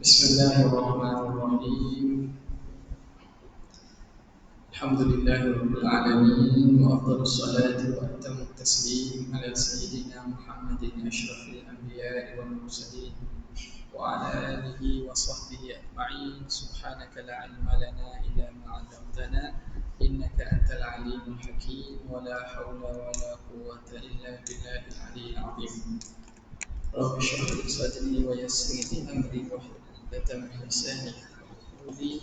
Bismillahirrahmanirrahim. Alhamdulillahirabbil alamin wa afdhalus salati wa atamut taslim ala sayyidina Muhammadin asyrafil anbiya'i wal mursalin wa ala alihi wa sahbihi ajma'in. Subhanaka la ilma lana illa ma 'allamtana innaka antal alimul hakim wa la haula wa la quwwata illa billahil aliyyil 'azim. Rabbi shrah li sadri wa yassir li amri wahlul 'uqdatam min lisani yafqahu qawli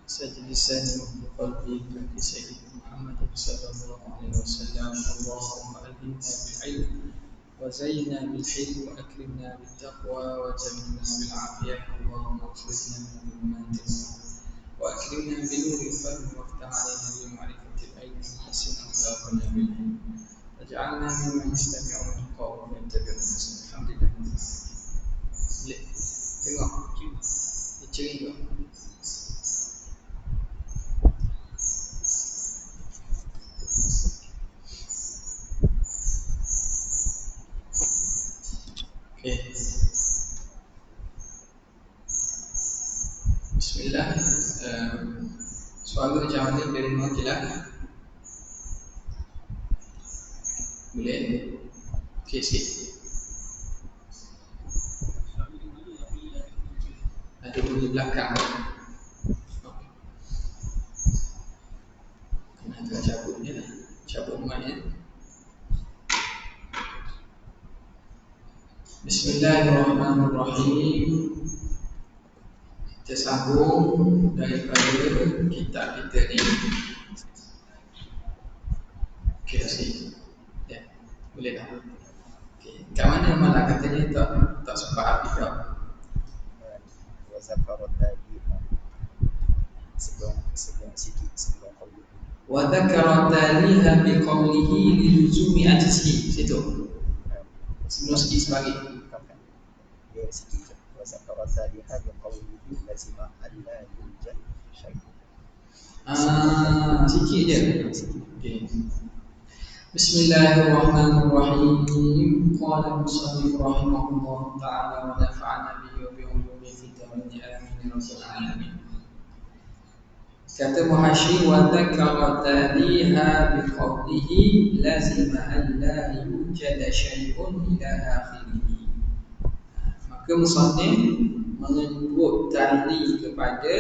sajid lisani wa qalbi bi sayyidina Muhammad sallallahu alaihi wasallam. Allahumma alhimna bil ilm wa zayyinna bil hilm wa akrimna bit taqwa wa jammilna bil afiyah. Allahumma akhrijna min dhulumatil wa akrimna bi nuril fahmi waftah 'alaina bi ma'rifatil ilmi wa hassin akhlaqana bil ilm. Waj'alna mimman yastami'una al-qawla wa yattabi'una ahsana. Alhamdulillah. Tengok ciri tu. Okey. Bismillah. Soalan macam mana dari Mu'tazilah? Boleh? Okey, sikit. Ada bunyi belakang. Kena agak cabut je lah. Cabut mic. Bismillahirrahmanirrahim. Kita sambung daripada kitab kita ni. Okey, dah sikit. Ya, boleh dah. Okey, kat mana malah katanya tak sempat habis dah. Zakarat tadi sebelum sikit sebelum qaul. Wa dzakara taliha bi qawlihi li luzumi ajzihi. Situ. Sebelum sikit sebagi. Dia sikit je. Wa zakarat taliha bi qawlihi lazima alla yujad syai'un. Sikit je. Okey. Bismillahirrahmanirrahim. Qala musannif rahimahullah ta'ala wa nafa'ana bihi wa bi ulumihi fid dharain amin ya rabbal alamin. Kata muhasyi wa dzakara taliha bi qawlihi lazima an la yujada syai'un ila akhirih. Maka musannif menyebut tali kepada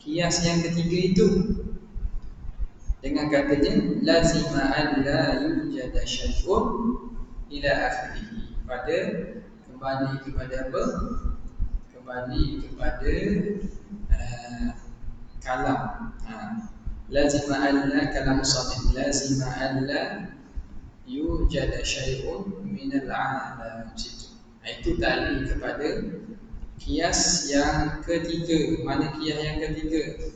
kias yang ketiga itu dengan katanya lazima an la yujada syai'un ila akhirih. Pada kembali kepada apa? Kembali kepada kalam. Lazima an la kalam musannif lazima an la yujada syai'un min al-'alam. Itu tali kepada kias yang ketiga. Mana kias yang ketiga?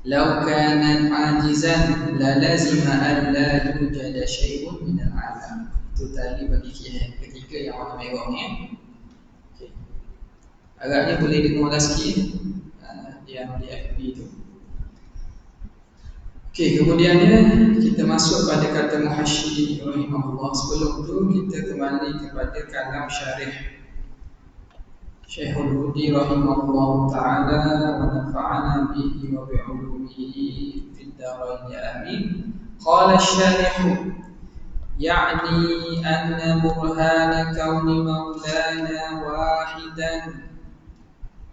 Law kana ajizan la lazima an la yujada syai'un min al-'alam. Itu tali bagi kias yang ketiga yang warna merah ni. Okey. Agaknya boleh dengar sikit yang di FB tu. Okey, kemudiannya kita masuk pada kata muhasyi rahimahullah. Sebelum tu kita kembali kepada kalam syarih Syekhul Hudi rahimahullah ta'ala wa nafa'ana bihi wa bi'ulumihi fid dharain amin. Qala asy-syarih ya'ni anna burhana kauni maulana wahidan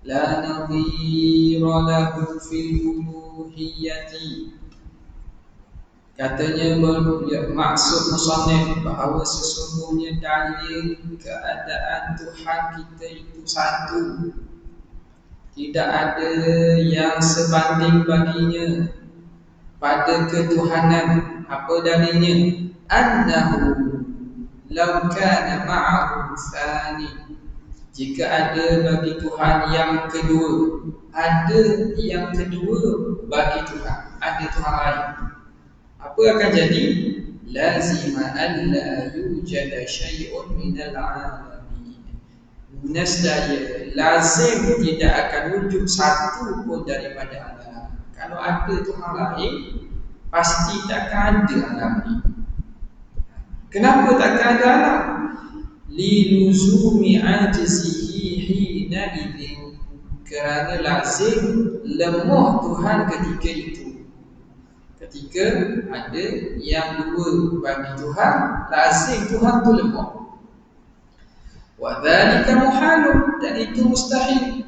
la nadhira lahu fil uluhiyyati. Katanya maksud musannif bahawa sesungguhnya dalil keadaan Tuhan kita itu satu, tidak ada yang sebanding baginya pada ketuhanan. Apa dalilnya? Annahu law kana ma'ahu tsani. Jika ada bagi Tuhan yang kedua, ada yang kedua bagi Tuhan, ada Tuhan lain, apa akan jadi? Lazima an la yujada syai'un minal 'alamin. Nescaya lazim tidak akan wujud satu pun daripada alam. Kalau ada Tuhan lain, pasti takkan ada alam ini. Kenapa takkan ada alam? Liluzumi ajzihi hina idin, kerana lazim lemah Tuhan ketika itu. Ketika ada yang dua bagi Tuhan, lazim Tuhan tu lemah. Wa dzalika muhalun, dan itu mustahil.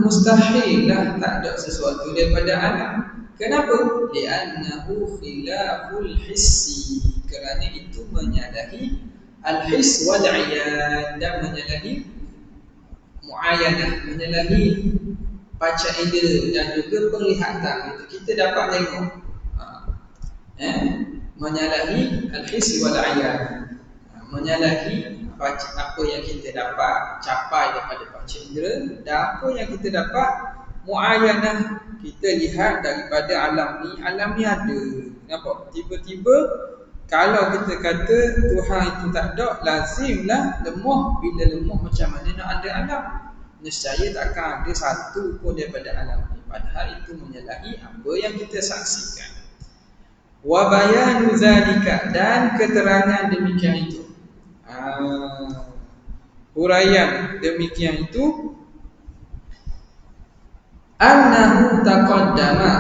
Mustahil lah, tak ada sesuatu daripada alam. Kenapa? Li'annahu khilaful hissi, kerana itu menyalahi al-hiss wal 'ayan, dan menyalahi mu'ayanah, menyalahi panca indera dan juga penglihatan. Kita dapat tengok, menyalahi al-hiss wal 'ayan, menyalahi apa yang kita dapat capai daripada panca indera, dan apa yang kita dapat mu'ayanah, kita lihat daripada alam ni ada. Nampak? Tiba-tiba kalau kita kata Tuhan itu tak ada, lazimlah lemah. Bila lemah, macam mana nak ada alam? Nescaya takkan ada satu pun daripada alam ni. Padahal itu menyalahi apa yang kita saksikan. Wa bayanu zalika, dan keterangan demikian itu, huraian demikian itu, annahu taqaddama,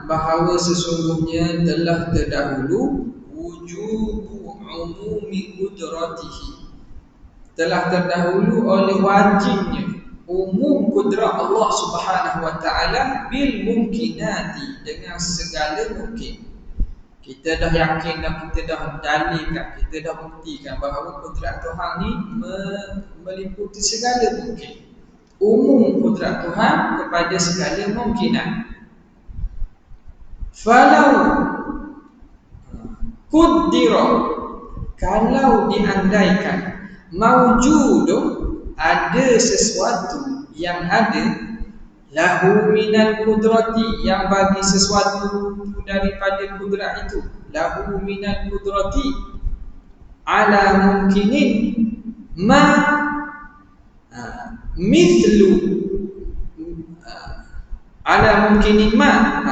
bahawa sesungguhnya telah terdahulu, wujubu umumi qudratihi, telah terdahulu oleh wajibnya umum kudrat Allah Subhanahu wa taala bil mumkinati, dengan segala mungkin. Kita dah yakin dan kita dah dalilkan, kita dah buktikan bahawa kudrat Tuhan ni meliputi segala mungkin. Umum kudrat Tuhan kepada segala mungkinan. Falau kuddira, kalau diandaikan, maujudun, ada sesuatu yang ada, lahu minal kudrati, yang bagi sesuatu daripada kudrat itu, lahu minal kudrati ala mungkinin ma mithlu ala mungkinin ma,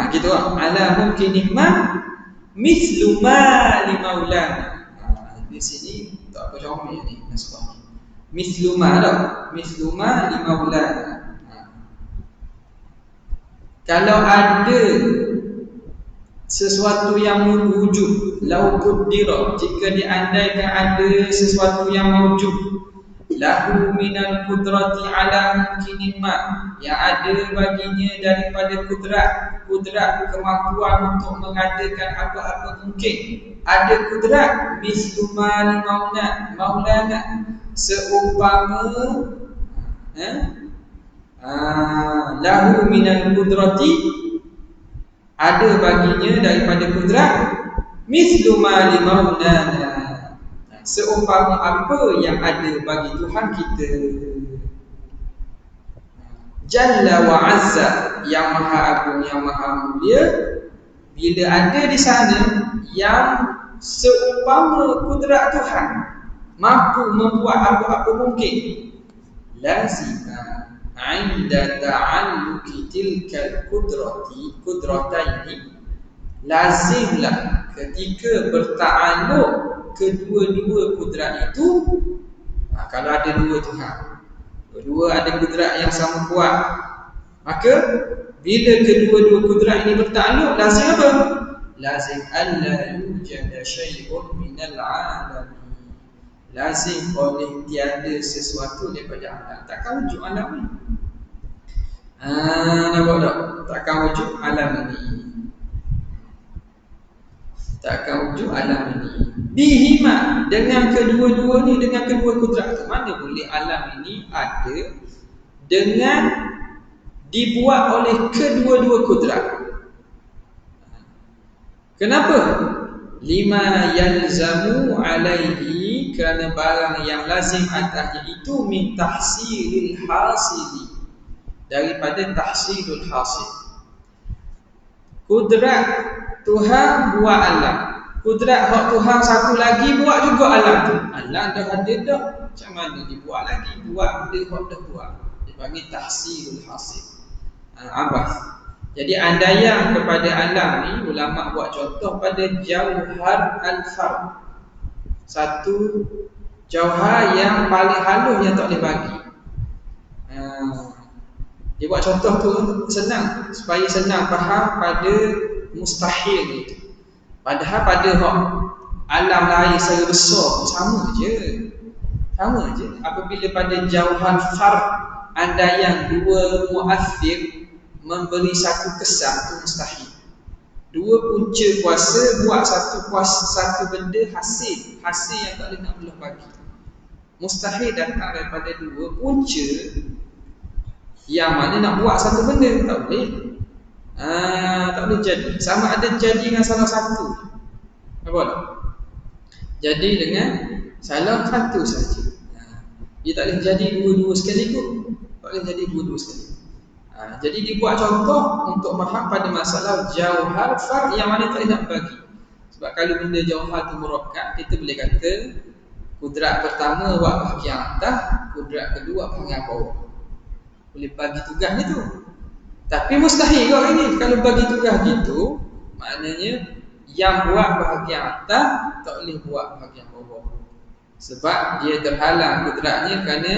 gitu lah, ala mungkinin ma mithlu ma li maulana. Di sini tak apa jawab ni naskah. Mithlu ma dah, mithlu ma li maulana. Kalau ada sesuatu yang wujud, lau qaddara, jika diandaikan ada sesuatu yang wujud, lahu minal qudrati ala mungkinin ma, yang ada baginya daripada kudrat kemampuan untuk mengadakan apa-apa mungkin, ada kudrat, mislu ma li maulana, seumpama lahu minal qudrati, ada baginya daripada kudrat, mislu ma li maulana, seumpama apa yang ada bagi Tuhan kita. Jalla wa azza, yang maha agung, yang maha mulia, bila ada di sana yang seumpama kudrat Tuhan, mampu membuat apa-apa mungkin, lazima inda ta'alluqi tilkal qudrataini, lazimlah ketika berta'alluq kedua-dua kudrat itu, kalau ada dua Tuhan, dua ada kudrat yang sama kuat, maka bila kedua-dua kudrat ini berta'alluq, lazim apa? Lazim alla yujada syai'un minal alamin, lazim boleh tiada sesuatu daripada alam. Takkan wujud alam ni. Nampak tak? Takkan wujud alam ini. Takkan wujud alam ini. Bihima, dengan kedua-dua ni, dengan kedua kudrat tu. Mana boleh alam ini ada dengan dibuat oleh kedua-dua kudrat? Kenapa? Lima yalzamu alaihi, kerana barang yang lazim atasnya itu min tahsilil hasili, daripada tahsilul hasil. Kudrat Tuhan buat alam, kudrat hak Tuhan satu lagi buat juga alam tu. Alam dah ada dah, macam mana dibuat lagi? Buat benda hak dah buat, dipanggil tahsilul hasil. Abas. Jadi andaian kepada alam ni, ulama buat contoh pada Jauhar al-Fard. satu jauhar yang paling halus yang tak boleh bagi. Dia buat contoh tu senang, supaya senang faham pada mustahil itu. Padahal pada alam lain secara besar sama je. Apabila pada jauhan fard andaian dua muathir memberi satu kesan, itu mustahil. Dua punca kuasa buat satu benda hasil yang tak boleh nak belah bagi. Mustahil datang daripada dua punca yang mana nak buat satu benda tak boleh. Tak boleh jadi. Sama ada jadi dengan salah satu. Apa? Jadi dengan salah satu saja. Dia tak boleh jadi dua-dua sekaligus. Tak boleh jadi dua-dua sekaligus. Jadi dibuat contoh untuk faham pada masalah jauhar fard yang mana tak boleh nak bagi. Sebab kalau benda jauhar tu murakkab, kita boleh kata kudrat pertama buat bahagian atas, kudrat kedua bahagian bawah. Boleh bagi tugas ni tu. Tapi mustahil kau ini kalau bagi tugas gitu, maknanya yang buat bahagian atas tak boleh buat bahagian bawah. Sebab dia terhalang kudratnya kerana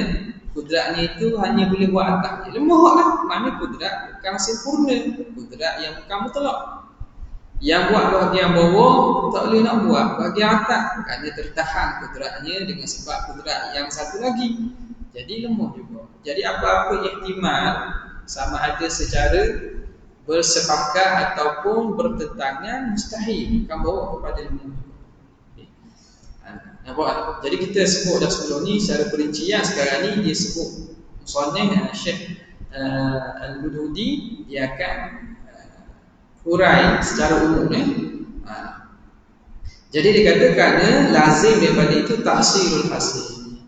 kudratnya itu hanya boleh buat atas. Dia lemah lah. Mana kudrat bukan sempurna, kudrat yang bukan mutlak. Yang buat bahagian bawah tak boleh nak buat bahagian atas kerana tertahan kudratnya dengan sebab kudrat yang satu lagi. Jadi lemah juga. Jadi apa-apa ihtimal sama ada secara bersepakat ataupun bertentangan mustahil akan bawa kepada lemah. Nampak? Jadi kita sebut dah sebelum ni secara perincian. Sekarang ni dia sebut musannif Syekh Al-Hududi, dia akan hurai secara umum Jadi dia kata kerana lazim daripada itu tahsilul hasil.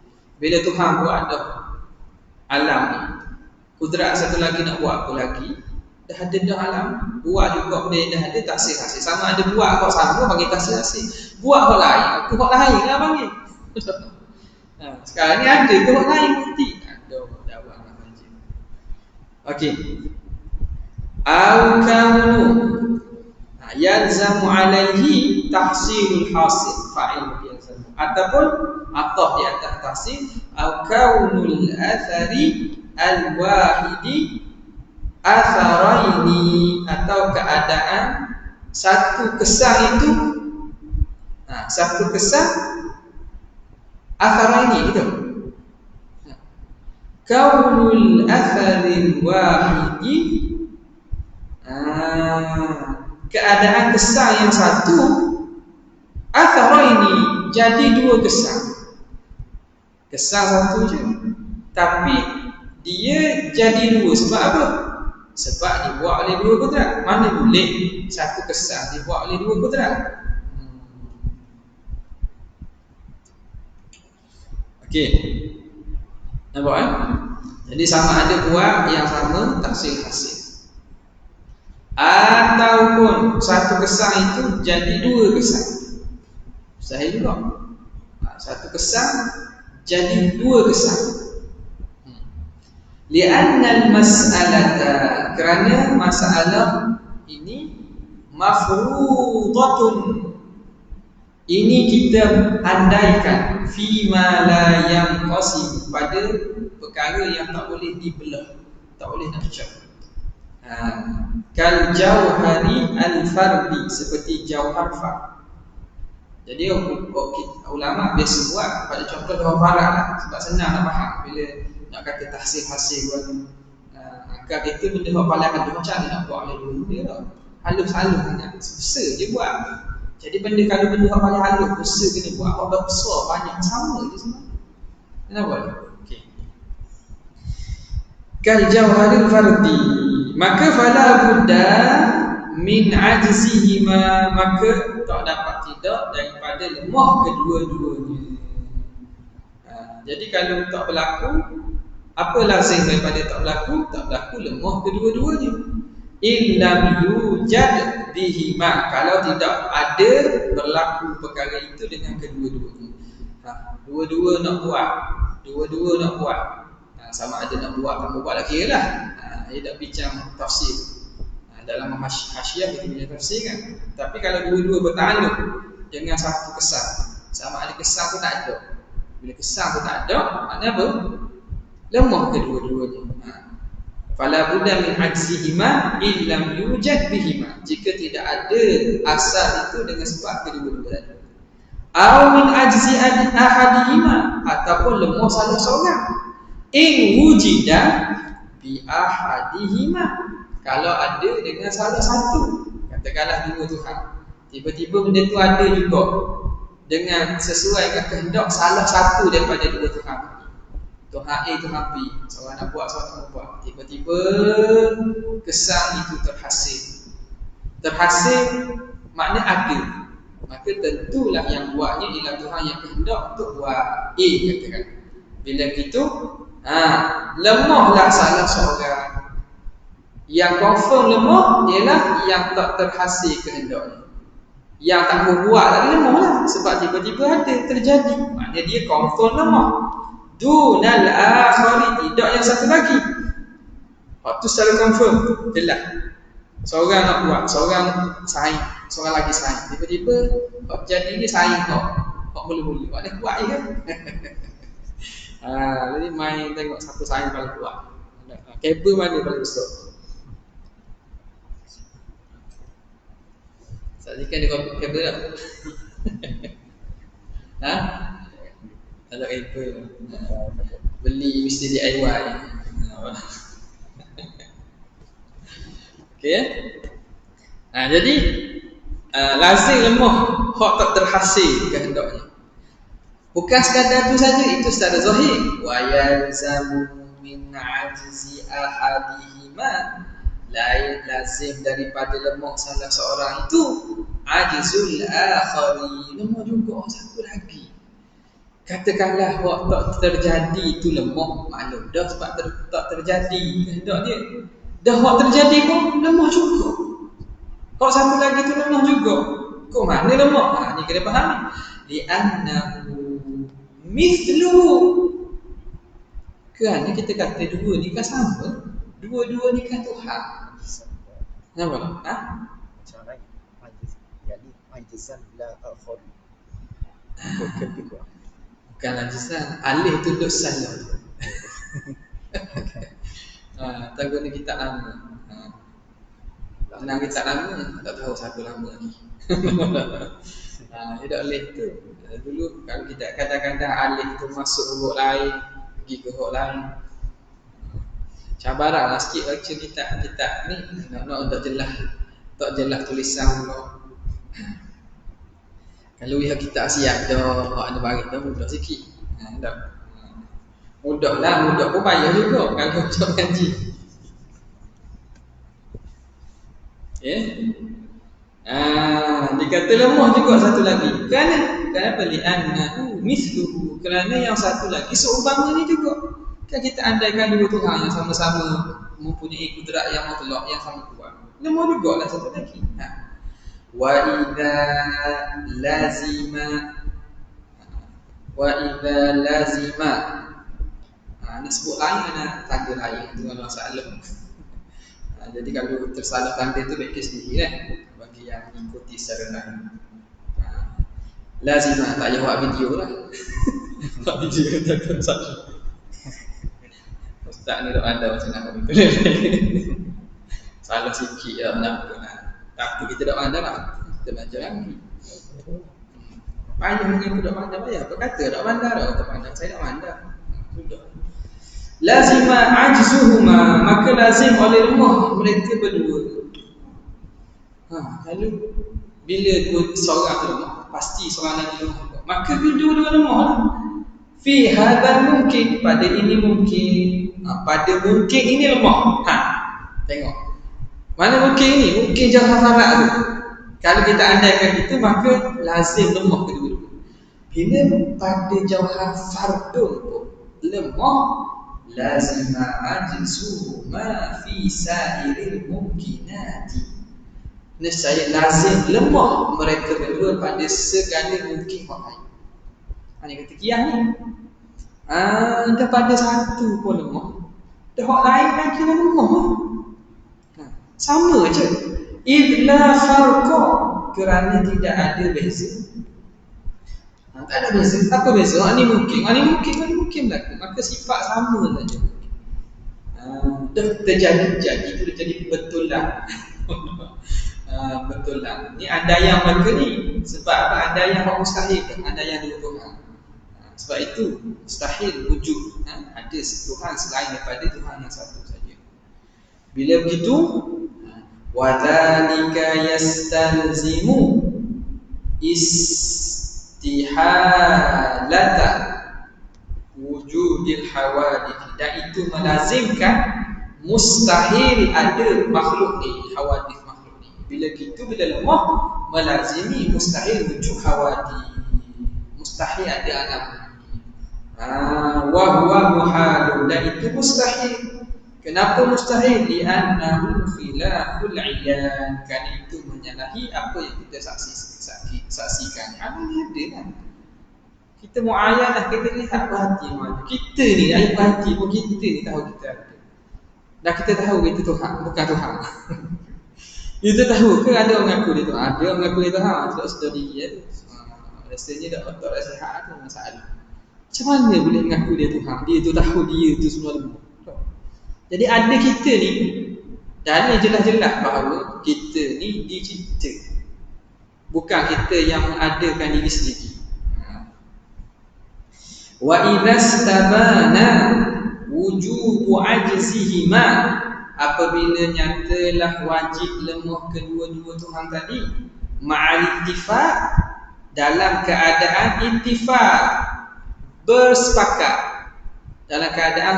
Bila Tuhan buat ada alam ni, kudrat satu lagi nak buat apa lagi, dah ada dah alam, buat juga benda dah ada tahsil hasil. Sama ada buat hak sama panggil tahsil hasil, buat hak lain, aku hak lain lah panggil. Sekarang ni ada ke hak lain bukti? Ada, dah buat apa je. Okey. Al-kaunu yalzamu alaihi tahsilul hasil, fa'il yalzamu, ataupun ataf di atas tahsil, al-kaunul athari al-wahidi atharaini, atau keadaan satu kesan itu satu kesan atharaini gitu. Kaunul atharil wahidi, keadaan kesan yang satu, atharaini, jadi dua kesan. Kesan satu je, tapi dia jadi dua. Sebab apa? Sebab dibuat oleh dua kudrat. Mana boleh satu kesan dibuat oleh dua kudrat? Okey. Nampak Jadi sama ada buat yang sama tahsil hasil, ataupun satu kesan itu jadi dua kesan. Mustahil juga. Satu kesan jadi dua kesan. Li'anna al-mas'alata, kerana masalah ini mafruḍatun, ini kita andaikan, fima la yanqasim, pada perkara yang tak boleh dibelah, tak boleh nak pecah. Kal jauhari al-fardi, seperti jauhar fard. Jadi ulama biasa buat pada contoh jauhar farad lah, sebab senang nak faham. Bila nak kata tahsil hasil pun akal kita benda yang paling halus, macam mana nak buat oleh dulu dia lah. Halus-halus sangat, besar je buat. Jadi benda kalau benda yang paling halus, besar kena buat. Apa besar, banyak, sama je semua. Kenapa? Okay. Kal jauharil fardi, maka fala budda min ajzihima, maka tak dapat tidak daripada lemah kedua-duanya. Jadi kalau tak berlaku, apa lazim daripada tak berlaku? Tak berlaku lemah kedua-duanya. Illam yujad bihima, kalau tidak ada berlaku perkara itu dengan kedua-duanya. Dua-dua nak buat, sama ada nak buat atau buat lagi lah. Dia dah bincang tafsir. Dalam hasyiah kita punya tafsir kan. Tapi kalau dua-dua bertakluk dengan satu kesan, Sama ada kesan pun tak ada. Bila kesan pun tak ada, maknanya apa? Lemah kedua-duanya. Fala budda min ajzihima illam yujad bihima. Jika tidak ada asal itu dengan sebab kedua-duanya. Aw min ajzi ahadihima, ataupun lemah salah seorang. In wujida bi ahadihima, kalau ada dengan salah satu. Katakanlah dua Tuhan, tiba-tiba benda tu ada juga dengan sesuai dengan kehendak salah satu daripada dua Tuhan. Tuhan A, Tuhan B, seorang nak buat, seorang tak nak buat. Tiba-tiba kesan itu terhasil makna ada. Maka tentulah yang buatnya ialah Tuhan yang kehendak untuk buat A, katakan. Bila gitu, lemahlah salah seorang. Yang confirm lemah ialah yang tak terhasil kehendaknya. Yang tak mau buat lagi lemah lah, sebab tiba-tiba ada terjadi. Maknanya dia confirm lemah. Dunal akhari, tidak yang satu lagi. Waktu secara confirm, jelas. Seorang nak buat, seorang saing, seorang lagi saing. Tiba-tiba jadi ni saing kok mula-mula. Maknanya kuat je kan. Jadi main tengok satu saing paling kuat. Kabel mana paling besar. Tadi kan dia kabel tak? Ada kabel. Beli mesti DIY. Okey. Jadi lazim lemah hak tak terhasil kehendaknya. Bukan sekadar itu saja, itu secara zahir. Wa yalzamu min ajzi ahadihima, lain lazim daripada lemah salah seorang itu ajzul akhari, lemah juga satu lagi. Katakanlah waktu tak terjadi itu lemah, maklum dah sebab tak terjadi kehendak dia. Dah waktu terjadi pun lemah juga. Kok satu lagi tu lemah juga. Kok mana lemah? Ni kena faham. Li'annahu mithlu, kerana kita kata dua ni kan sama. Dua-dua ni kan Tuhan. Kenapa? Macam lain. Jadi majizan la akhir. Bukan ajizan, alih tu duk salah. Tahu ni kita lama. Tenang kita lama, tak tahu siapa lama ni. Dia alih tu. Dulu kalau kita kadang-kadang alih tu masuk huruf lain, pergi ke huruf lain. Cabaranlah sikit baca kitab ni, nak tak jelas tulisan pula. Kalau lihat kitab siap dah, ada baris dah mudah sikit. Mudah pun payah juga kalau macam ngaji. Dikata lemah juga satu lagi. Kenapa li'annahu misluhu, kerana yang satu lagi seumpamanya juga. Kan kita andaikan dua Tuhan yang sama-sama mempunyai kudrat yang mutlak, yang sama kuat. Lemah juga lah satu lagi. Wa idza lazima nak sebut lain, nak tanda lain tu kalau masalah. Jadi kalau tersalah tanda tu baik sendiri bagi yang ikuti secara lain. Lazima tak payah buat video lah. Buat video tak salah. Ustaz ni tak ada macam nak betul. Salah sikit ya nak. Tak apa kita tak pandai lah. Kita baca lagi. Payah mungkin aku tak pandai payah. Apa kata tak pandai dah, tak pandai. Saya tak pandai. Sudah. Lazima ajzuhuma, maka lazim oleh lemah mereka berdua. Lalu bila seorang tu lemah, pasti seorang lagi lemah. Maka dua-dua lemah lah. Fi hadzal mungkin, pada ini mungkin. Pada mungkin ini lemah. Tengok. Mana mungkin ini? Mungkin jauhar farat tu. Kalau kita andaikan itu, maka lazim lemah kedua-dua. Bila pada jauhar fardun pun lemah, lazima ajzu ma fi sa'iril mumkinati. Nescaya lazim lemah mereka berdua pada segala mungkin hak lain. Ini kata kiah ni. Dah pada satu pun lemah, dah hak lain lagi lemah. Sama je. Idla farqa, kerana tidak ada beza. Tak ada beza. Apa beza? Ni mungkin berlaku. Maka sifat sama saja. Dah terjadi, itu dah jadi betulan. Betulan. Ni ada yang mereka ni. Sebab apa? Ada yang mustahil, ada yang dua Tuhan. Sebab itu mustahil wujud. Ada Tuhan selain daripada Tuhan yang satu saja. Bila begitu, وَذَلِكَ يَسْتَلْزِمُ استحالة wujudil hawadith, dan itu melazimkan mustahil ada makhluk ni, hawadith makhluk ni. Bila gitu, bila lemah, melazimi mustahil wujud hawadith, mustahil ada alam ni. Wa huwa muhalun, dan itu mustahil. Kenapa mustahil? Li'annahu khilaful iyan, kan itu menyalahi apa yang kita saksikan. Ini ada kan. Kita muayyanah, kita lihat berhati mana. Kita ni air berhati pun kita ni tahu kita ada. Dan kita tahu itu Tuhan, bukan Tuhan. Kita tahu ke ada orang mengaku dia Tuhan? Ada orang mengaku dia Tuhan, tidak sedar diri ya. Rasanya tak sihat tu masalah. Macam mana boleh mengaku dia Tuhan? Dia tu tahu dia tu semua lemah. Jadi ada kita ni, dan ni jelas-jelas bahawa kita ni dicipta, bukan kita yang mengadakan diri sendiri. Wa idastabana wujubu ajzihima, apabila nyatalah wajib lemah kedua-dua Tuhan tadi, ma'al ittifaq, dalam keadaan ittifaq, bersepakat, dalam keadaan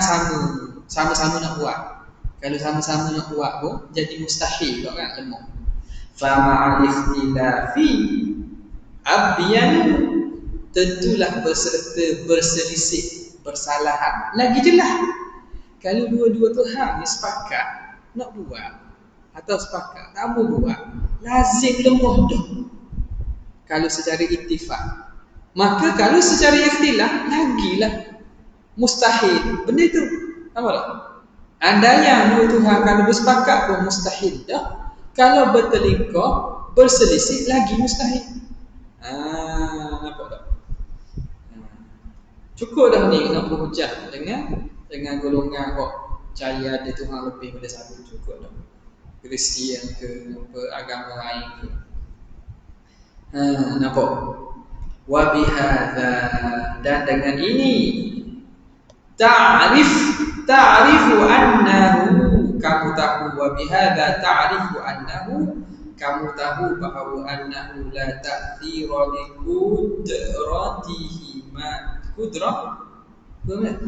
sama-sama nak buat. Kalau sama-sama nak buat pun jadi mustahil kan, lemah. Fa ma'al ikhtilafi abyan, tentulah berserta berselisih, bersalahan, lagi jelas. Kalau dua-dua Tuhan ni sepakat nak buat, atau sepakat tak mau buat, lazim lemah dah kalau secara ittifaq. Maka kalau secara ikhtilaf, lagilah mustahil benda tu. Nampak tak? Andaian dua Tuhan kalau bersepakat pun mustahil dah. Kalau bertelingkah, berselisih, lagi mustahil. Nampak tak? Cukup dah ni nak berhujah dengan golongan kok percaya ada Tuhan lebih daripada satu. Cukup dah. Kristian ke agama lain ke. Nampak? Wa bihadza, dan dengan ini ta'rifu annahu, kamu tahu, wa bihadza ta'rifu annahu, kamu tahu bahawa annahu la ta'thira li qudratihi ma qudratihi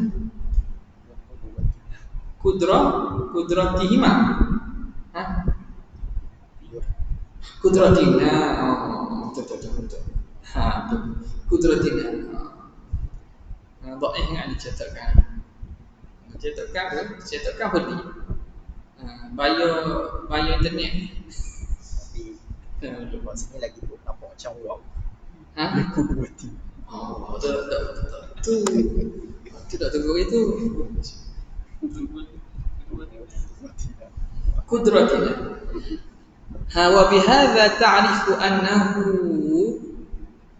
kudratina. Betul. Kudratina. Dhaif ingat dicetakkan. Cetakkan beli. Bayar internet. Tapi lepas sini lagi tu nampak macam wow. Kudrati. Tu tak tunggu itu. Kudratina. Wa bihadza ta'rifu annahu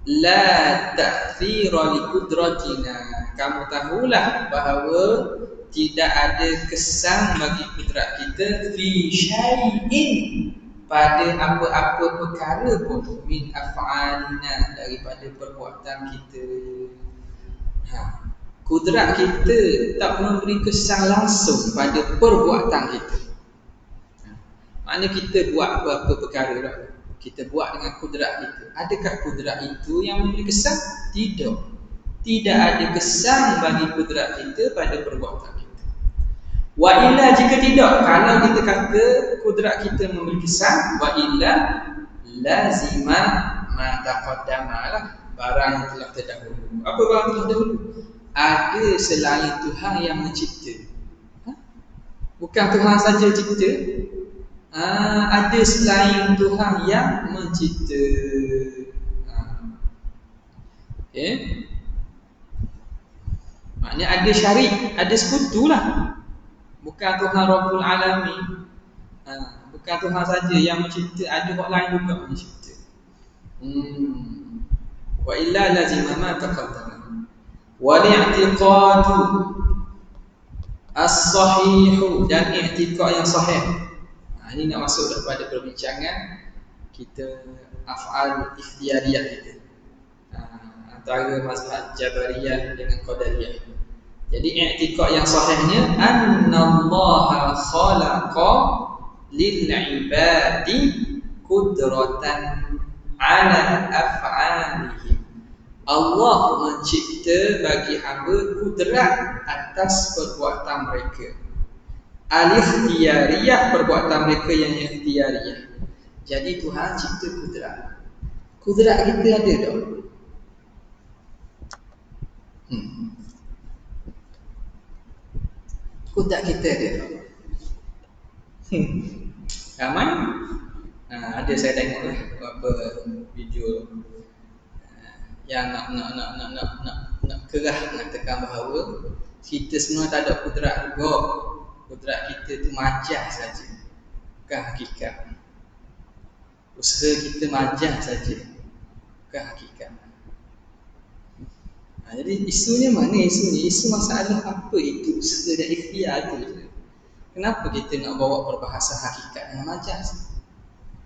la ta'thira li qudratina. Kamu tahulah bahawa tidak ada kesan bagi kudrat kita fi syai'in, pada apa-apa perkara pun, min af'alina, daripada perbuatan kita. Kudrat kita tak memberi kesan langsung pada perbuatan kita. Maknanya kita buat apa-apa perkara lah, kita buat dengan kudrat kita. Adakah kudrat itu yang memberi kesan? Tidak ada kesan bagi kudrat kita pada perbuatan kita. Wa illa, jika tidak, kalau kita kata kudrat kita memberi kesan, wa illa lazima ma taqaddama lah, barang yang telah terdahulu. Apa barang telah terdahulu? Ada selain Tuhan yang mencipta. Bukan Tuhan saja cipta. Ada selain Tuhan yang mencipta. Okay. Maknanya ada syarik, ada sekutu lah. Bukan Tuhan Rabbul Alamin. Bukan Tuhan saja yang mencipta, ada orang lain juga mencipta. Wa illa lazima ma taqaddama. Wal i'tiqadu as-sahihu, dan i'tiqad yang sahih. Ini nak masuk kepada perbincangan kita af'al ikhtiyariyah kita. Antara mazhab Jabariyah dengan Qadariyah. Jadi i'tiqad yang sahihnya annallaha khalaqa lil ibadi qudratan ala af'alihi. Allah mencipta bagi hamba kudrat atas perbuatan mereka. Al-ikhtiyariyah, perbuatan mereka yang ikhtiyariyah. Jadi Tuhan cipta kudrat. Kudrat kita ada tak? Kudrat kita ada tak? Ramai? Ada saya tengok lah beberapa video yang nak kerah mengatakan bahawa kita semua tak ada kudrat juga. Kudrat kita tu majaz saja, bukan hakikat. Usaha kita majaz saja, bukan hakikat. Jadi isunya mana isunya? Isu masalah apa itu usaha dan ikhtiar tu. Kenapa kita nak bawa perbahasa hakikat dengan majaz?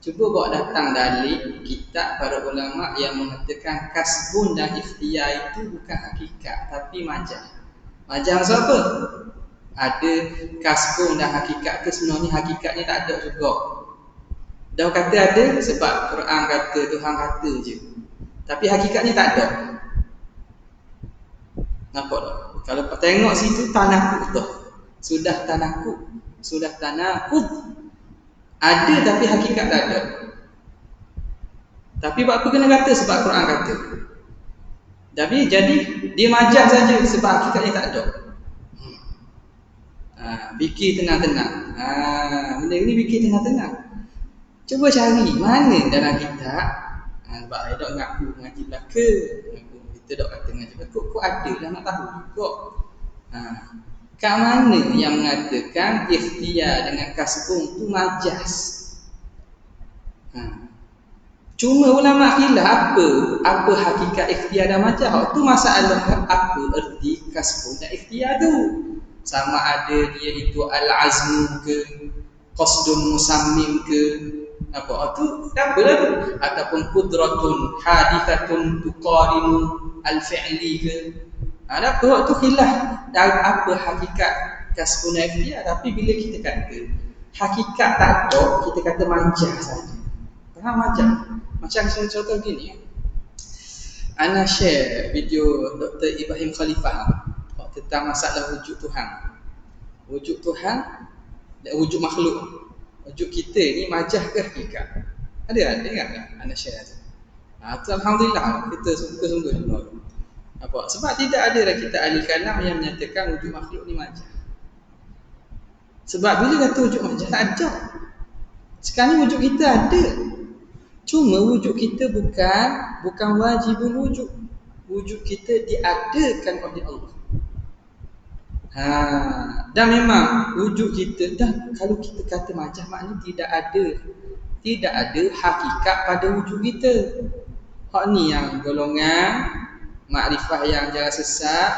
Cuba bawa datang dalil kitab para ulama yang mengatakan kasbun dan ikhtiar itu bukan hakikat tapi majaz. Majaz apa? Ada kasbun dan hakikat ke sebenarnya hakikatnya tak ada juga. Dah kata ada sebab Quran kata, Tuhan kata je. Tapi hakikatnya tak ada. Nampak tak? Kalau tengok situ tanakut tu. Sudah tanakut. Ada tapi hakikat tak ada. Tapi buat apa kena kata? Sebab Quran kata. Tapi jadi dia majaz saja sebab hakikatnya tak ada. Fikir tenang-tenang. Benda ni fikir tenang-tenang. Cuba cari mana dalam kitab. Sebab saya tak ngaku mengaji belaka. Kita tak kata mengaji belaka. Kok ada lah nak tahu juga. Kat mana yang mengatakan ikhtiar dengan kasbun tu majaz? Cuma ulama khilaf apa hakikat ikhtiar dan majaz. Tu masalah apa erti kasbun dan ikhtiar tu. Sama ada dia itu al-azmu ke, qasdun musammim ke, apa tu? Tak apalah tu. Ataupun qudratun hadithatun tuqarinu al-fi'li ke. Ada apa tu khilaf dan apa hakikat kasbun ikhtiar. Tapi bila kita kata hakikat tak ada, kita kata majaz saja. Faham majaz? Macam contoh gini. Ana share video Dr. Ibrahim Khalifah tentang masalah wujud Tuhan. Wujud Tuhan dan wujud makhluk. Wujud kita ni majaz ke hakikat? Ada kan? Ana share tu. Alhamdulillah kita sungguh-sungguh semua. Apa? Sebab tidak ada dah kita ahli kalam yang menyatakan wujud makhluk ni majaz. Sebab bila kata wujud majaz tak ada. Sekarang wujud kita ada. Cuma wujud kita bukan wajibul wujud. Wujud kita diadakan oleh Allah. Dan memang wujud kita kalau kita kata majaz maknanya tidak ada hakikat pada wujud kita. Hak ni yang golongan makrifah yang jalan sesat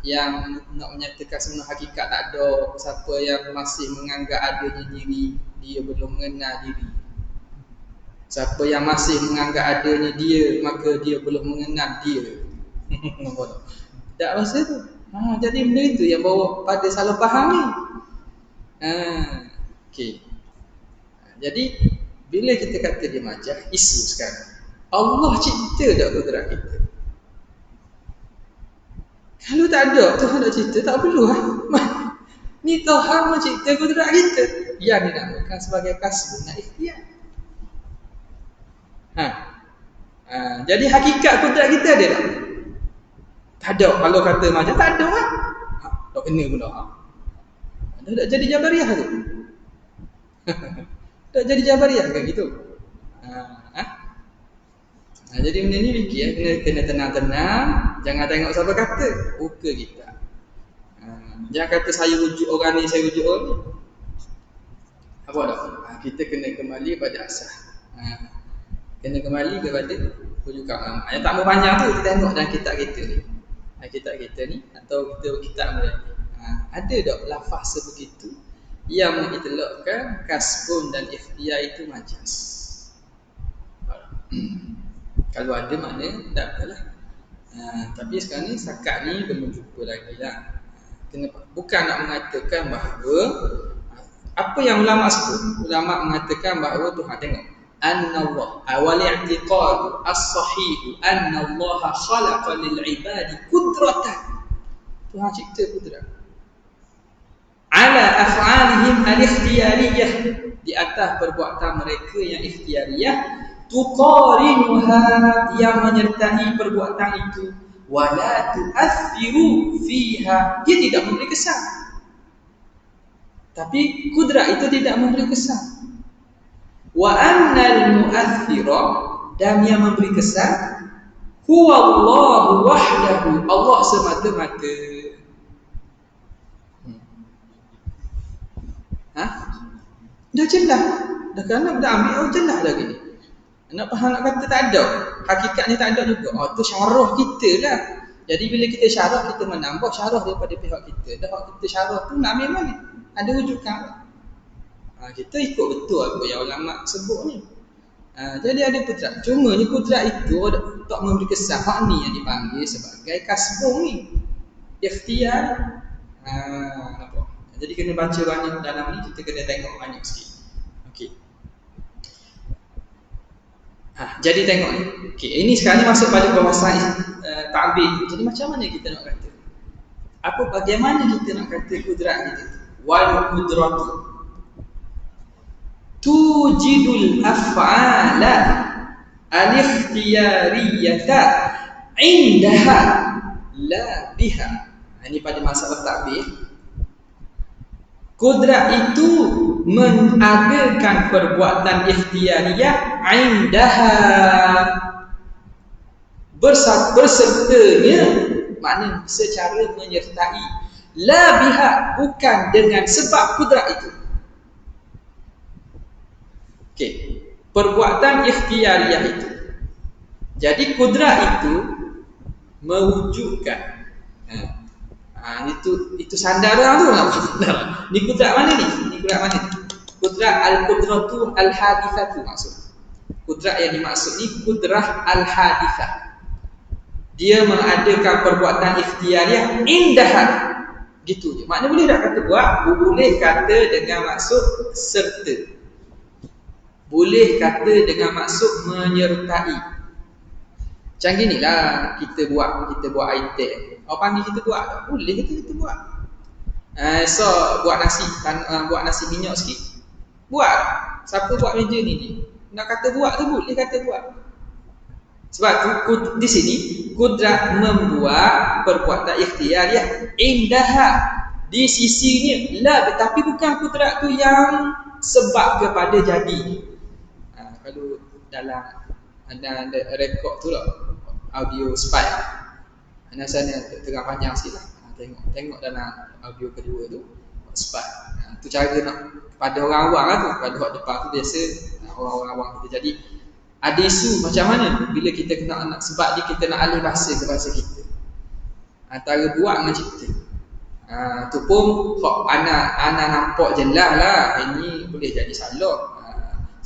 yang nak menyatakan sebenarnya hakikat tak ada. Siapa yang masih menganggap adanya diri, dia belum mengenal diri. Siapa yang masih menganggap adanya dia, maka dia belum mengenal dia. Tak rasa tu. Jadi benda itu yang bawa pada salah faham ni. Okey. Jadi bila kita kata dia majaz, isu sekarang. Allah cipta tak kudrat kita? Kalau tak ada, Tuhan tak cipta, tak perlu lah. Ni Tuhan mencipta kudrat kita. Yang dinamakan sebagai kasbun dan ikhtiar. Jadi hakikat kudrat kita ada tak? Tak ada. Kalau kata macam tak ada lah. Tak kena pula. Tak jadi Jabariyah tu. Tak jadi Jabariyah kan gitu. Jadi benda ni fikir kena tenang-tenang. Jangan tengok siapa kata. Buka kita. Jangan kata saya wujud orang ni, saya wujud orang ni. Apa dah? Kita kena kembali pada asas. Kena kembali kepada Rujukan ulama. Yang tak berpanjang tu kita tengok dalam kitab kita ni. Kitab kita ni atau kita kitab mereka. Ada tak lafaz sebegitu yang mengitlaqkan kasbun dan ikhtiar itu majaz. Kalau ada makna tak apalah. Tapi sekarang ni sakat ni belum jumpa lagi lah. Bukan nak mengatakan bahawa apa yang ulama sebut. Ulama mengatakan bahawa Tuhan tengok annallah awal i'tiqad as-sahih annallaha khalaqa lil ibadi qudratan. Tuhan cipta kudrat ala af'alihim al-ikhtiyariyah, di atas perbuatan mereka yang ikhtiariyah, tuqarinuha, yang menyertai perbuatan itu, wala tu'athiru fiha, dia tidak memberi kesan. Tapi kudrat itu tidak memberi kesan. Wa annal mu'athira, dan yang memberi kesan, huwa Allahu wahdahu, Allah semata-mata. Dah jelas. Dah kena dah ambil jelas lagi ni. Nak faham nak kata tak ada. Hakikatnya tak ada juga. Tu syarah kita lah. Jadi bila kita syarah, kita menambah syarah daripada pihak kita. Dah kita syarah tu nak ambil mana? Ada rujukan. Kita ikut betul apa yang ulama sebut ni. Jadi ada kudrat. Cuma ni kudrat itu tak memberi kesan. Hak ni yang dipanggil sebagai kasbung ni. Ikhtiar. Apa? Jadi kena baca banyak dalam ni, kita kena tengok banyak sikit. Okey. Jadi tengok ni. Okey, ini sekarang ni masuk pada perbahasan ta'bid. Jadi macam mana kita nak kata? Bagaimana kita nak kata kudrat kita? Wal qudratu tujidul af'ala al-ikhtiyariyata indaha la biha. Ini pada masalah ta'bid. Kudrat itu mengadakan perbuatan ikhtiariyah indaha, bersertanya, makna secara menyertai, la biha, bukan dengan sebab kudrat itu. Okey, perbuatan ikhtiariyah itu. Jadi kudrat itu mewujudkan. Itu sandaran tu lah. Ni kudrat mana ni? Ni kudrat mana? Kudrat al-qudratu al-hadithatu maksud. Kudrat yang dimaksud ni kudrah al-hadithah. Dia mengadakan perbuatan ikhtiariyah indahan. Gitu je. Maknanya boleh tak kata buat? Boleh kata dengan maksud serta. Boleh kata dengan maksud menyertai. Macam ginilah kita buat item. Orang panggil kita buat tak? Boleh kita buat. So buat nasi minyak sikit. Buat. Siapa buat meja ni? Nak kata buat tu boleh kata buat. Sebab di sini kudrat membuat perbuatan ikhtiariyah indaha, di sisinya la, tetapi bukan kudrat tu yang sebab kepada jadi. Kalau dalam ada rekod tu lah, audio spike. Sana terang panjang sikit lah. Tengok dalam audio kedua tu spike. Tu cara nak pada orang awam lah tu. Pada orang depan tu biasa orang-orang awam kita. Jadi ada isu macam mana bila kita kena sebab dia kita nak alih bahasa ke bahasa kita. Antara buat dengan cipta. Tu pun anak nampak jelas lah. Ini boleh jadi salah.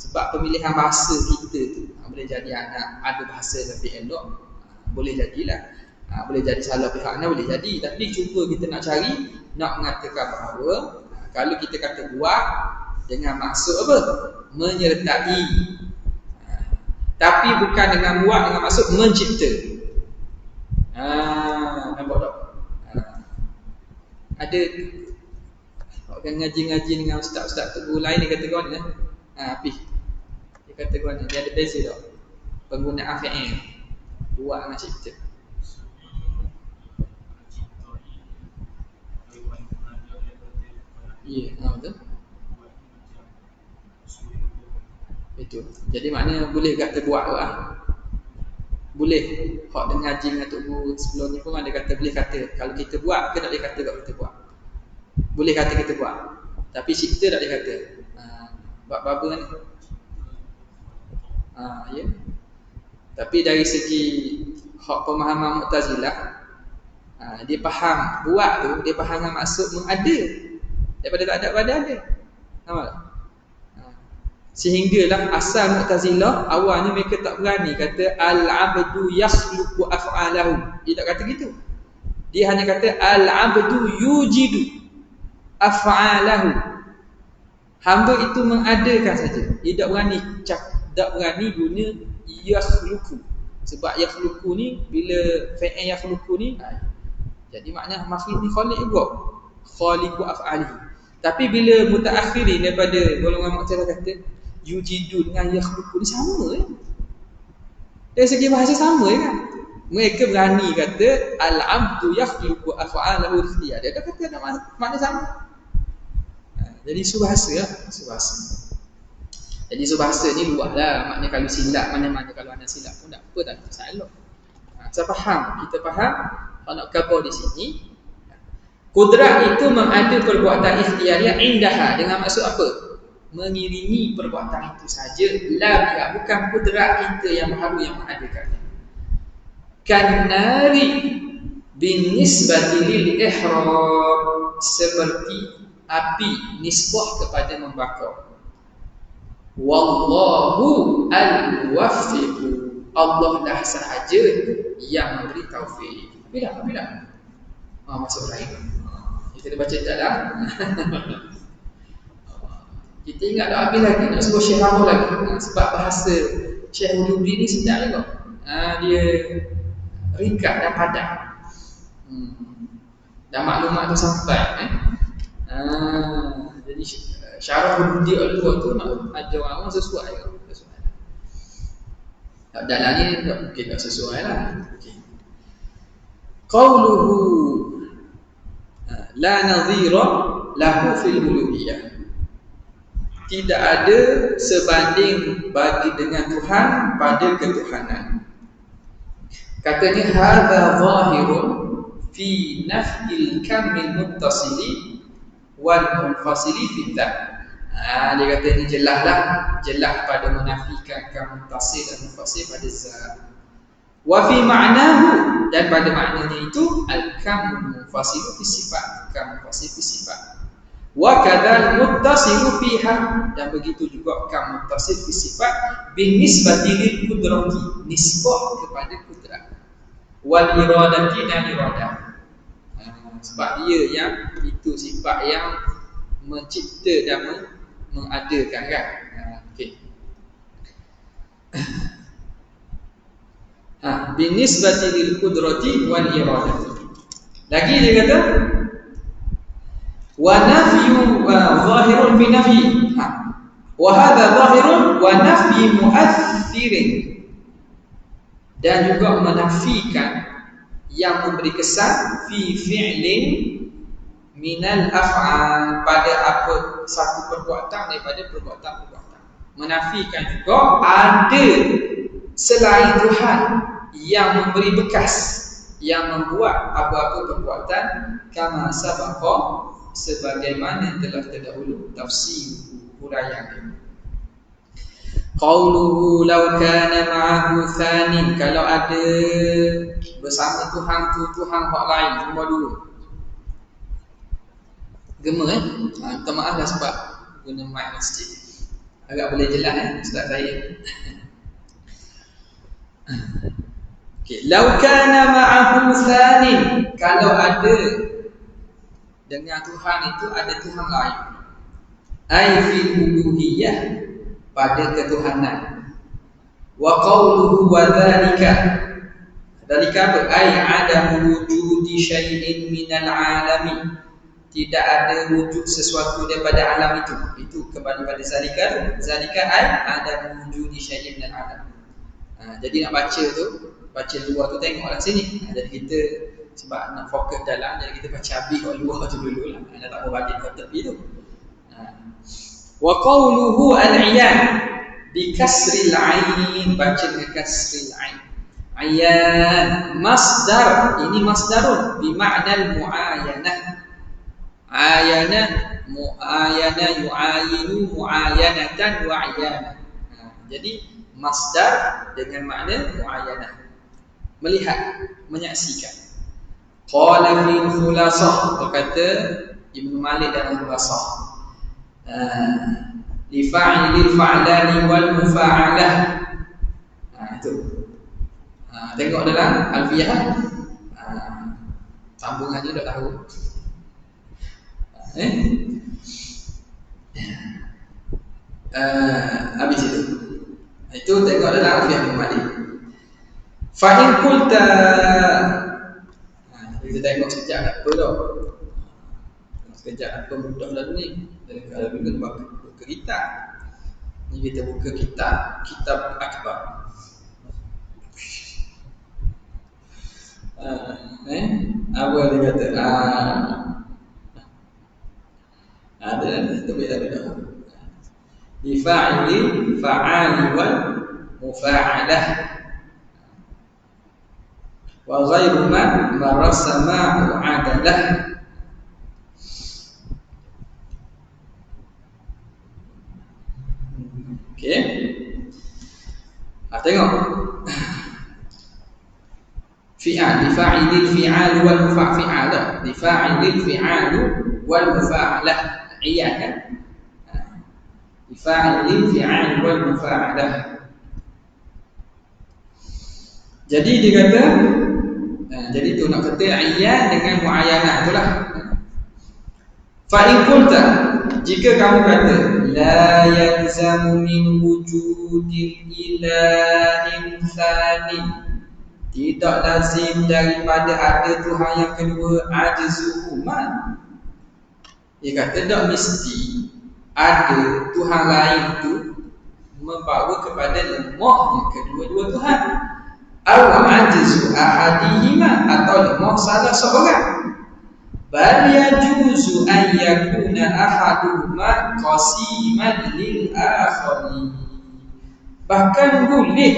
Sebab pemilihan bahasa kita tu boleh jadi anak ada bahasa lebih elok. Boleh jadilah. Boleh jadi salah pihak boleh jadi. Tapi cuba kita nak cari, nak mengatakan bahawa kalau kita kata buat dengan maksud apa? Menyertai. Tapi bukan dengan buat dengan maksud mencipta. Nampak tak? Ada orang ngaji-ngaji dengan ustaz-ustaz tu lain dia kata kau ni. Habis. Dia kata kau ni, dia ada beza tak? Penggunaan fi'il. Buat dengan cipta. Ya, betul. Itu. Jadi maknanya boleh kata buat lah. Boleh. Hak dengan ngaji dengan Tok Guru sebelum ni pun ada kata boleh kata. Kalau kita buat ke tak boleh kata kalau kita buat. Boleh kata kita buat. Tapi cipta tak boleh kata. Buat baba ni. Ya. Tapi dari segi hak pemahaman Mu'tazilah, dia faham buat tu, dia faham dengan maksud mengada daripada tak ada pada ada. Nampak tak? Sehinggalah asal Mu'tazilah awalnya mereka tak berani kata al-abdu yakhluqu af'alahu. Dia tak kata gitu. Dia hanya kata al-abdu yujidu af'alahu. Hamba itu mengadakan saja. Dia tak berani guna yakhluqu. Sebab yakhluqu ni bila fa'il yakhluqu ni jadi makna makhluk ni khaliq juga. Khaliqu af'alihi. Tapi bila mutaakhirin daripada golongan Mu'tazilah kata yujidu dengan yakhluqu ni sama kan? Dari segi bahasa sama kan? Mereka berani kata al-abdu yakhluqu af'alahu ikhtiyar. Dia kata ada makna sama. Jadi isu bahasa lah, isu bahasa. Jadi isu bahasa ni luas lah. Maknanya kalau silap, mana-mana kalau anda silap pun tak apa, tak ada masalah. Saya faham, kita faham kalau khabar di sini. Kudrat itu mengada perbuatan ikhtiyariah indaha dengan maksud apa? Mengiringi perbuatan itu saja. La bukan kudrat kita yang baru yang mengadakannya. Kanari binisbati lil ihram, seperti api nisbah kepada membakar. Wallahu al-muwaffiq, Allah dah sahaja yang memberi taufik. Bila? Masuk lain. Kita baca tak dah? Kita ingat dah habis lagi, nak sebut Syekh Rahul lagi. Sebab bahasa Syekh Hududi ni sedap juga. Dia ringkas dan padat. Dan maklumat tu sampai. Jadi syarah Hududi al-Lughah tu ada orang sesuai. Dalam ni mungkin tak sesuai lah. Qauluhu la nadhira lahu fil uluhiyah, tidak ada sebanding bagi dengan Tuhan pada ketuhanan. Katanya hadza zahirun fi naf'il kamil muttasili wal munfasili fi dzat. Dia kata ini jelas pada menafikan kam muttasil dan munfasil pada zat. Wa fi ma'nahu, dan pada maknanya itu al-kam munfasil fi sifat, kam munfasil fi sifat. Wa kadzal muttasilu fiha, dan begitu juga kam muttasil fi sifat bin nisbati lil qudrati, nisbah kepada kudrat, wal iradati dan iradah. Sebab dia yang itu sifat yang mencipta dan mengadakan kan. Okey. Bin nisbati lil qudrati wal iradati. Lagi dia kata wa nafyu zahirun fi nafyi. Wa hadha zahirun wa nafyi mu'athirin, dan juga menafikan yang memberi kesan fi fi'lin minal af'al, pada apa satu perbuatan daripada perbuatan-perbuatan. Menafikan juga ada selain Tuhan yang memberi bekas, yang membuat apa-apa perbuatan, kama sabaqa, sebagaimana telah terdahulu tafsir huraian. Qauluhu law kana ma'ahu thanin, kalau ada bersama Tuhan tu Tuhan hak lain, nombor dua. Gema minta maaf lah sebab guna mic masjid. Agak boleh jelas ustaz saya. Okey, law kana ma'ahu thanin, kalau ada dengan Tuhan itu ada Tuhan lain. Ai fil uluhiyah, pada ketuhanan. Wa qawluhu wa dhalika, dhalika apa? Ai adam wujudi syai'in minal alami, tidak ada wujud sesuatu daripada alam itu. Itu kembali pada zalika. Zalika ai adam wujudi syai'in minal alam. Jadi nak baca tu, baca luar tu tengoklah sini. Jadi kita sebab nak fokus dalam, jadi kita baca habis kat luar tu dulu lah. Anda tak mau balik ke tepi tu. Wa qawluhu al-iyan bi kasril ain, baca dengan kasril ain. Ayan masdar, ini masdarun bi ma'nal muayanah. Ayana muayana yu'ayinu muayanatan wa ayana. Jadi Masdar dengan makna muayyanah, melihat, menyaksikan. Qala fi khulasah, berkata Ibnu Malik dalam khulasah, li fa'ilil fa'lani wal mufa'alah. Itu. Tengok dalam Alfiyah. Sambungan dia dah tahu. Habis itu. Itu tengok dalam Alfiyah Ibnu Malik. Fa in qulta, kita tengok sekejap apa dah. Sekejap apa mudah dah ni. Kalau kita buka kitab. Ni kita buka kitab akbar. Apa dia kata? Ada tapi ada dah. Li fa'ili fa'ali wal mufa'alah wa ghairu ma marasa ma'u adalah. Okey. Tengok. Fi'al, li fa'ilil fi'al wal mufa'alah, li fa'ilil fi'al wal mufa'alah. Iyan kan? Li fa'ilil fi'al wal mufa'alah. Jadi dia kata, jadi tu nak kata iyan dengan muayyanah itulah. Fa in qulta, jika kamu kata la yalzamu min wujudil ilahin tsani, tidak lazim daripada ada Tuhan yang kedua ajzuhuman. Dia kata tak mesti ada Tuhan lain itu membawa kepada lemahnya kedua-dua Tuhan. Aw ajzu ahadihima, atau lemah salah seorang. Bal yajuzu an yakuna ahaduhuma qasiman lil akhari. Bahkan boleh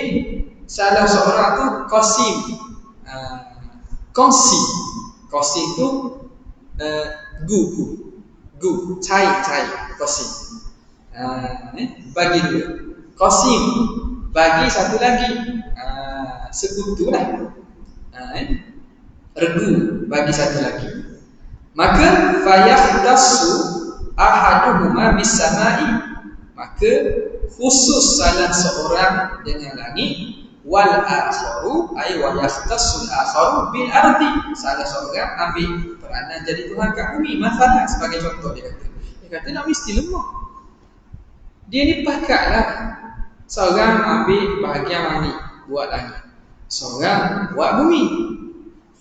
salah seorang tu qasim. Qasim tu gu cai qasim. Bagi dua. Qasim bagi satu lagi. Sekutulah. Regu bagi satu lagi. Maka fayahtassu ahaduhuma bis-sama'i, maka khusus salah seorang dengan langit, wal akharu ay wa yahtassu al-akharu bil ardi, salah seorang ambil peranan jadi Tuhan kat bumi. Masalah sebagai contoh dia kata nak mesti lemah. Dia ni pakatlah, seorang ambil bahagian langit buat langit, seorang buat bumi.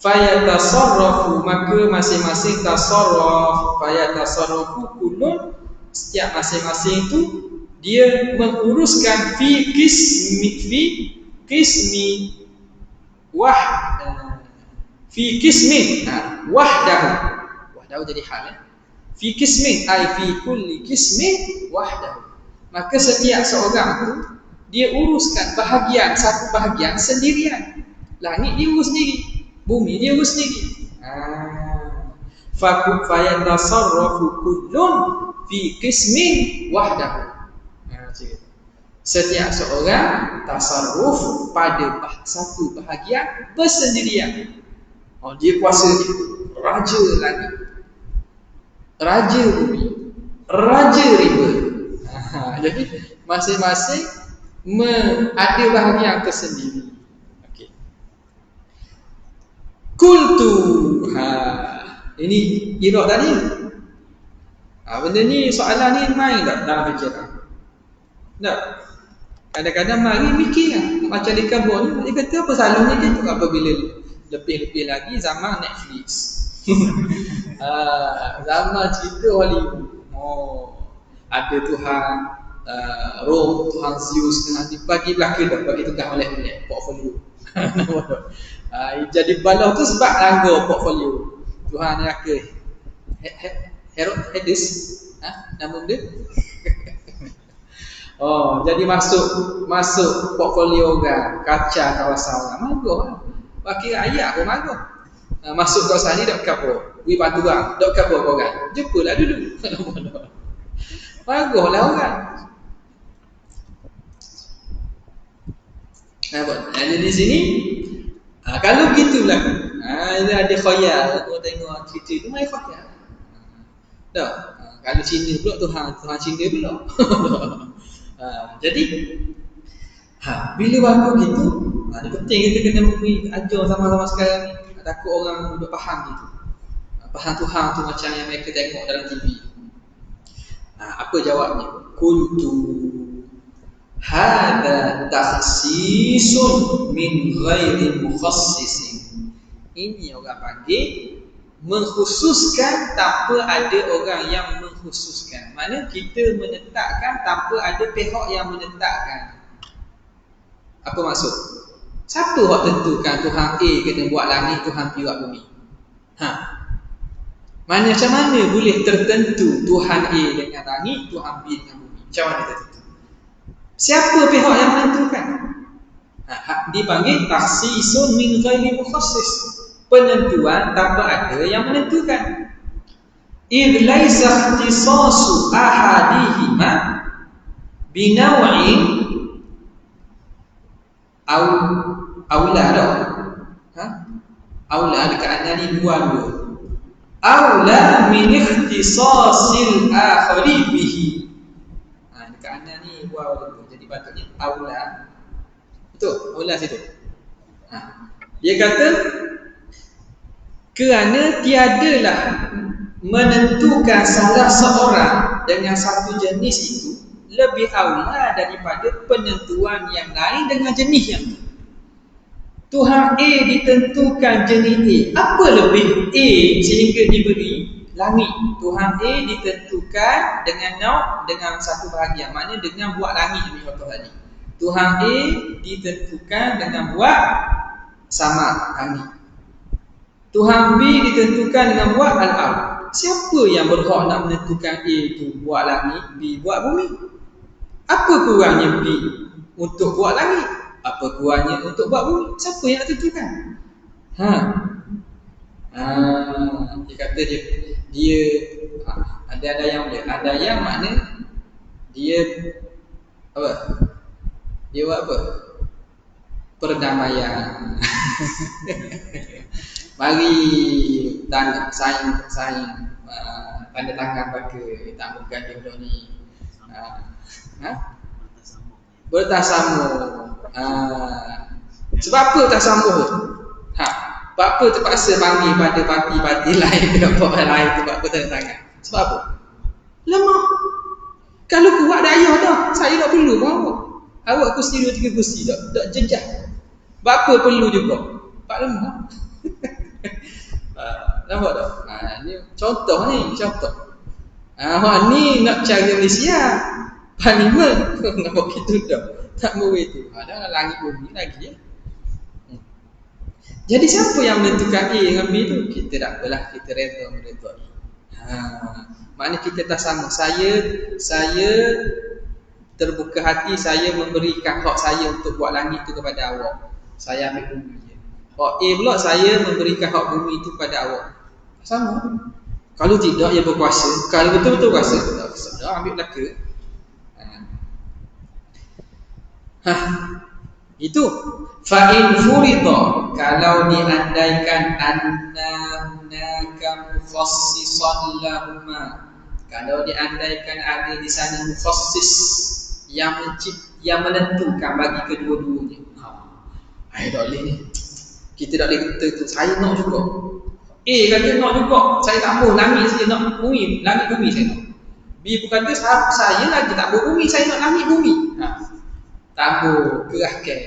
Fayatasarrafu, maka masing-masing tasarruf, fayatasarrafu kullun, setiap masing-masing itu dia menguruskan fi qismi wahdahu jadi hal. Fi qismin ay fi kulli qismin wahdahu, maka setiap seorang itu dia uruskan satu bahagian sendirian. Langit dia urus sendiri, bumi dia urus sendiri. Fayatasarrafu kullun fi qismin wahdahu. Setiap seorang tasarruf pada satu bahagian bersendirian. Dia kuasa dia, raja langit, raja bumi, raja riba. Jadi masing-masing ada bahagian tersendiri. Kultu, ini irok tadi. Benda ni, soalan ni main tak dalam fikiran? Tak. Kadang-kadang mari mikir lah. Macam di kabur ni, dia kata apa salahnya gitu apabila lebih-lebih lagi zaman Netflix. Zaman cerita Hollywood. Ada Tuhan Rome, Tuhan Zeus, bagi belaka dah, bagi tugas oleh portfolio. Jadi balau tu sebab langgar portfolio. Tuhan neraka Hades, nama dia. Jadi masuk portfolio orang, kacau kawasan orang, marah lah. Bagi ayat pun marah. Masuk kawasan ni dok kapur, wi batu bang, dok kapur orang. Jumpalah dulu. Marahlah orang. Nampak? Jadi di sini kalau gitulah, ada khayal. Kau tengok cerita itu mai khayal. Tak. Kalau Cina pula Tuhan Cina pula. Jadi bila berlaku gitu, ini penting kita kena ajar sama-sama sekarang ni. Takut orang duduk faham gitu. Faham Tuhan tu macam yang mereka tengok dalam TV. Apa jawabnya? Qultu hadza takhsisun min ghairi mukhassisin. Ini orang panggil mengkhususkan tanpa ada orang yang mengkhususkan. Maknanya kita menetapkan tanpa ada pihak yang menetapkan. Apa maksud? Siapa yang tentukan Tuhan A kena buat langit, Tuhan B buat bumi? Macam mana boleh tertentu Tuhan A dengan langit, Tuhan B dengan bumi? Macam mana tertentu? Siapa pihak yang menentukan? Dipanggil takhsisun min ghairi mukhassis. Penentuan tanpa ada yang menentukan. Idh laisa ikhtisasu ahadihima binaw'in aula dah. Aula dekat anani dua. Aula min ikhtisasil akhari bihi. Dekat anani dua. Jadi patutnya aula. Betul? Aula situ. Dia kata kerana tiadalah menentukan salah seorang dengan satu jenis itu lebih aula daripada penentuan yang lain dengan jenis yang lain. Tuhan A ditentukan jenis A. Apa lebih A sehingga diberi langit? Tuhan A ditentukan dengan satu bahagian. Maknanya dengan buat langit ni contoh tadi. Tuhan A ditentukan dengan buat sama langit. Tuhan B ditentukan dengan buat al-ard. Siapa yang berhak nak menentukan A itu buat langit, B buat bumi? Apa kurangnya B untuk buat langit? Apa kurangnya untuk buat bumi? Siapa yang nak tentukan? Dia kata dia ada yang boleh, ada yang makna dia apa? Dia buat apa? Perdamaian. Mari saing tanda tangan pakai tak bukan jodoh ni. Bertasamuh. Sebab apa tasamuh tu? Sebab apa terpaksa panggil pada parti-parti lain dengan orang lain tu buat tanda tangan? Sebab apa? Lemah. Kalau kuat dah ayah dah, saya tak perlu pun awak. Awak kursi 2-3 kursi tak jejak. Sebab apa perlu juga? Pak lemah. Nampak tak? Ni contoh. Ni nak cari Malaysia Parlimen. Nampak gitu dah. Tak boleh tu. Ada langit bumi lagi ya. Jadi siapa yang menentukan A dengan B tu? Kita tak apalah, kita reda mereka. Maknanya kita tak sama. Saya terbuka hati, saya memberikan hak saya untuk buat langit tu kepada awak. Saya ambil bumi je. Hak A pula saya memberikan hak bumi itu kepada awak. Sama. Kalau tidak, ia berkuasa. Kalau betul-betul kuasa, sudah ambil belaka. Itu. Fa'in furida, kalau diandaikan anna hunaka mukhassisan lahuma, kalau diandaikan ada di sana mukhassis yang menentukan bagi kedua-duanya. Tak boleh ni. Kita tak boleh kata tu. Saya nak juga. Kata nak juga. Saya tak mahu langit saya nak bumi. Langit bumi saya nak. B berkata saya lagi tak mahu bumi. Saya nak langit bumi. Tak mahu. Kerahkan.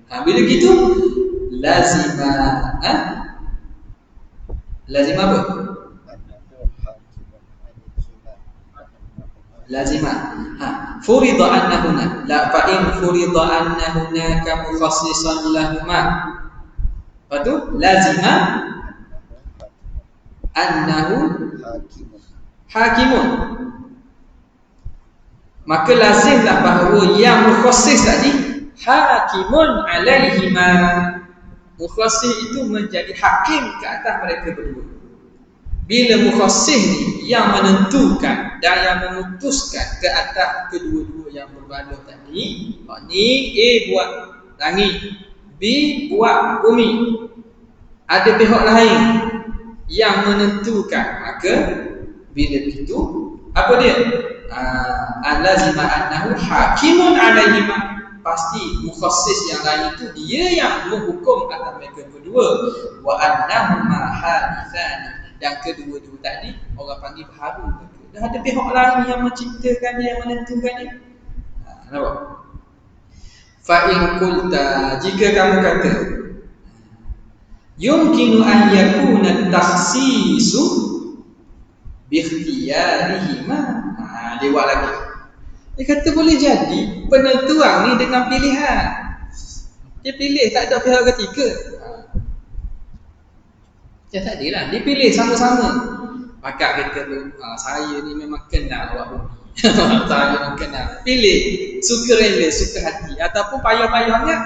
Bila gitu lazimah. Lazimah apa? Lazimah. Furida annahuna. La fa'in furida annahuna kamukhassisan lahuma. Lepas tu lazimah annahu hakimun. Maka lazimlah bahawa yang mukhassis tadi hakimun alaihima. Mukhassis itu menjadi hakim ke atas mereka berdua. Bila mukhassis ni yang menentukan dan yang memutuskan ke atas kedua-dua yang bergaduh tadi, ni A buat langit, B buat bumi. Ada pihak lain yang menentukan, maka bila begitu apa dia? Allazima annahu hakimun alaihima, pasti mukhassis yang lain itu dia yang menghukum atas mereka berdua. Wa annahuma hadithani, dan kedua-dua tadi orang panggil baharu. Dah ada pihak lain yang menciptakannya, yang menentukannya. Nampak? Fa in qulta, jika kamu kata yumkinu an yakuna takhsisu bi ikhtiyarihima. Dia buat lagi. Dia kata boleh jadi penentuan ni dengan pilihan. Dia pilih, tak ada pihak ketiga. Ya tak adalah, dia pilih sama-sama. Pakak kata saya ni memang kenal awak bumi. Saya memang kenal. Pilih, suka rela, suka hati, ataupun payah-payahnya.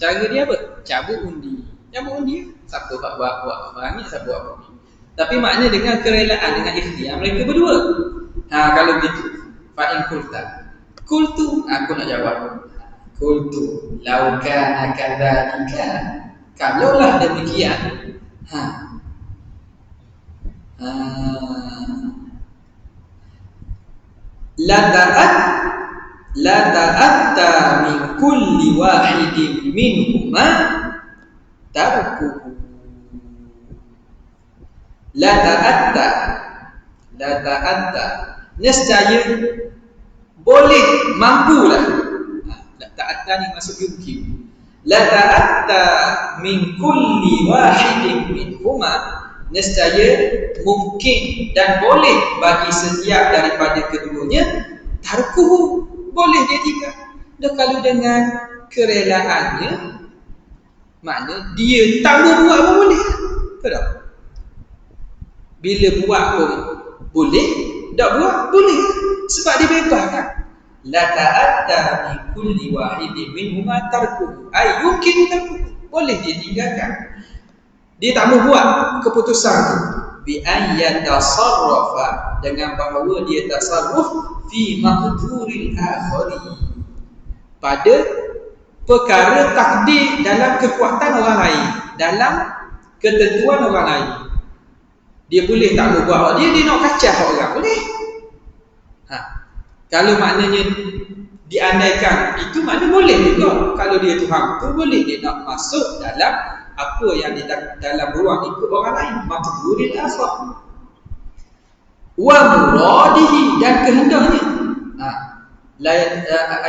Cara dia apa? Cabut undi. Cabut undi, siapa buat langit, siapa buat bumi. Tapi makna dengan kerelaan, dengan ikhtiar mereka berdua. Kalau begitu, fa'in kultu, aku nak jawab. Kultu, lau kana kadzalika, kalaulah demikian. La ta'atta min kulli wahidin minhuma tarkuhu. La ta'atta nescaya boleh, mampulah. La ta'atta ni maksud yumkin. La ta'atta min kulli wahidin minhuma, nescaya mungkin dan boleh bagi setiap daripada keduanya tarkuhu, boleh dia tinggal. Dan kalau dengan kerelaannya, makna dia tak buat pun boleh. Betul? Bila buat pun boleh, tak buat boleh, sebab dia bebas kan. La ta'atta min kulli wahidin minhuma tarkuhu, ay yumkin tarkuhu, boleh dia tinggalkan. Dia tak mau buat keputusan tu. Bi an yatasarrafa, dengan bahawa dia tasarruf fi maqduril akhari, pada perkara takdir dalam kekuatan orang lain, dalam ketentuan orang lain. Dia boleh tak mau buat dia nak kacau orang, boleh. Kalau maknanya diandaikan itu, makna boleh juga. Kalau dia Tuhan tu boleh dia nak masuk dalam apa yang di dalam ruang ikut orang lain, maqduril akhar. Wa muradihi, dan kehendaknya. La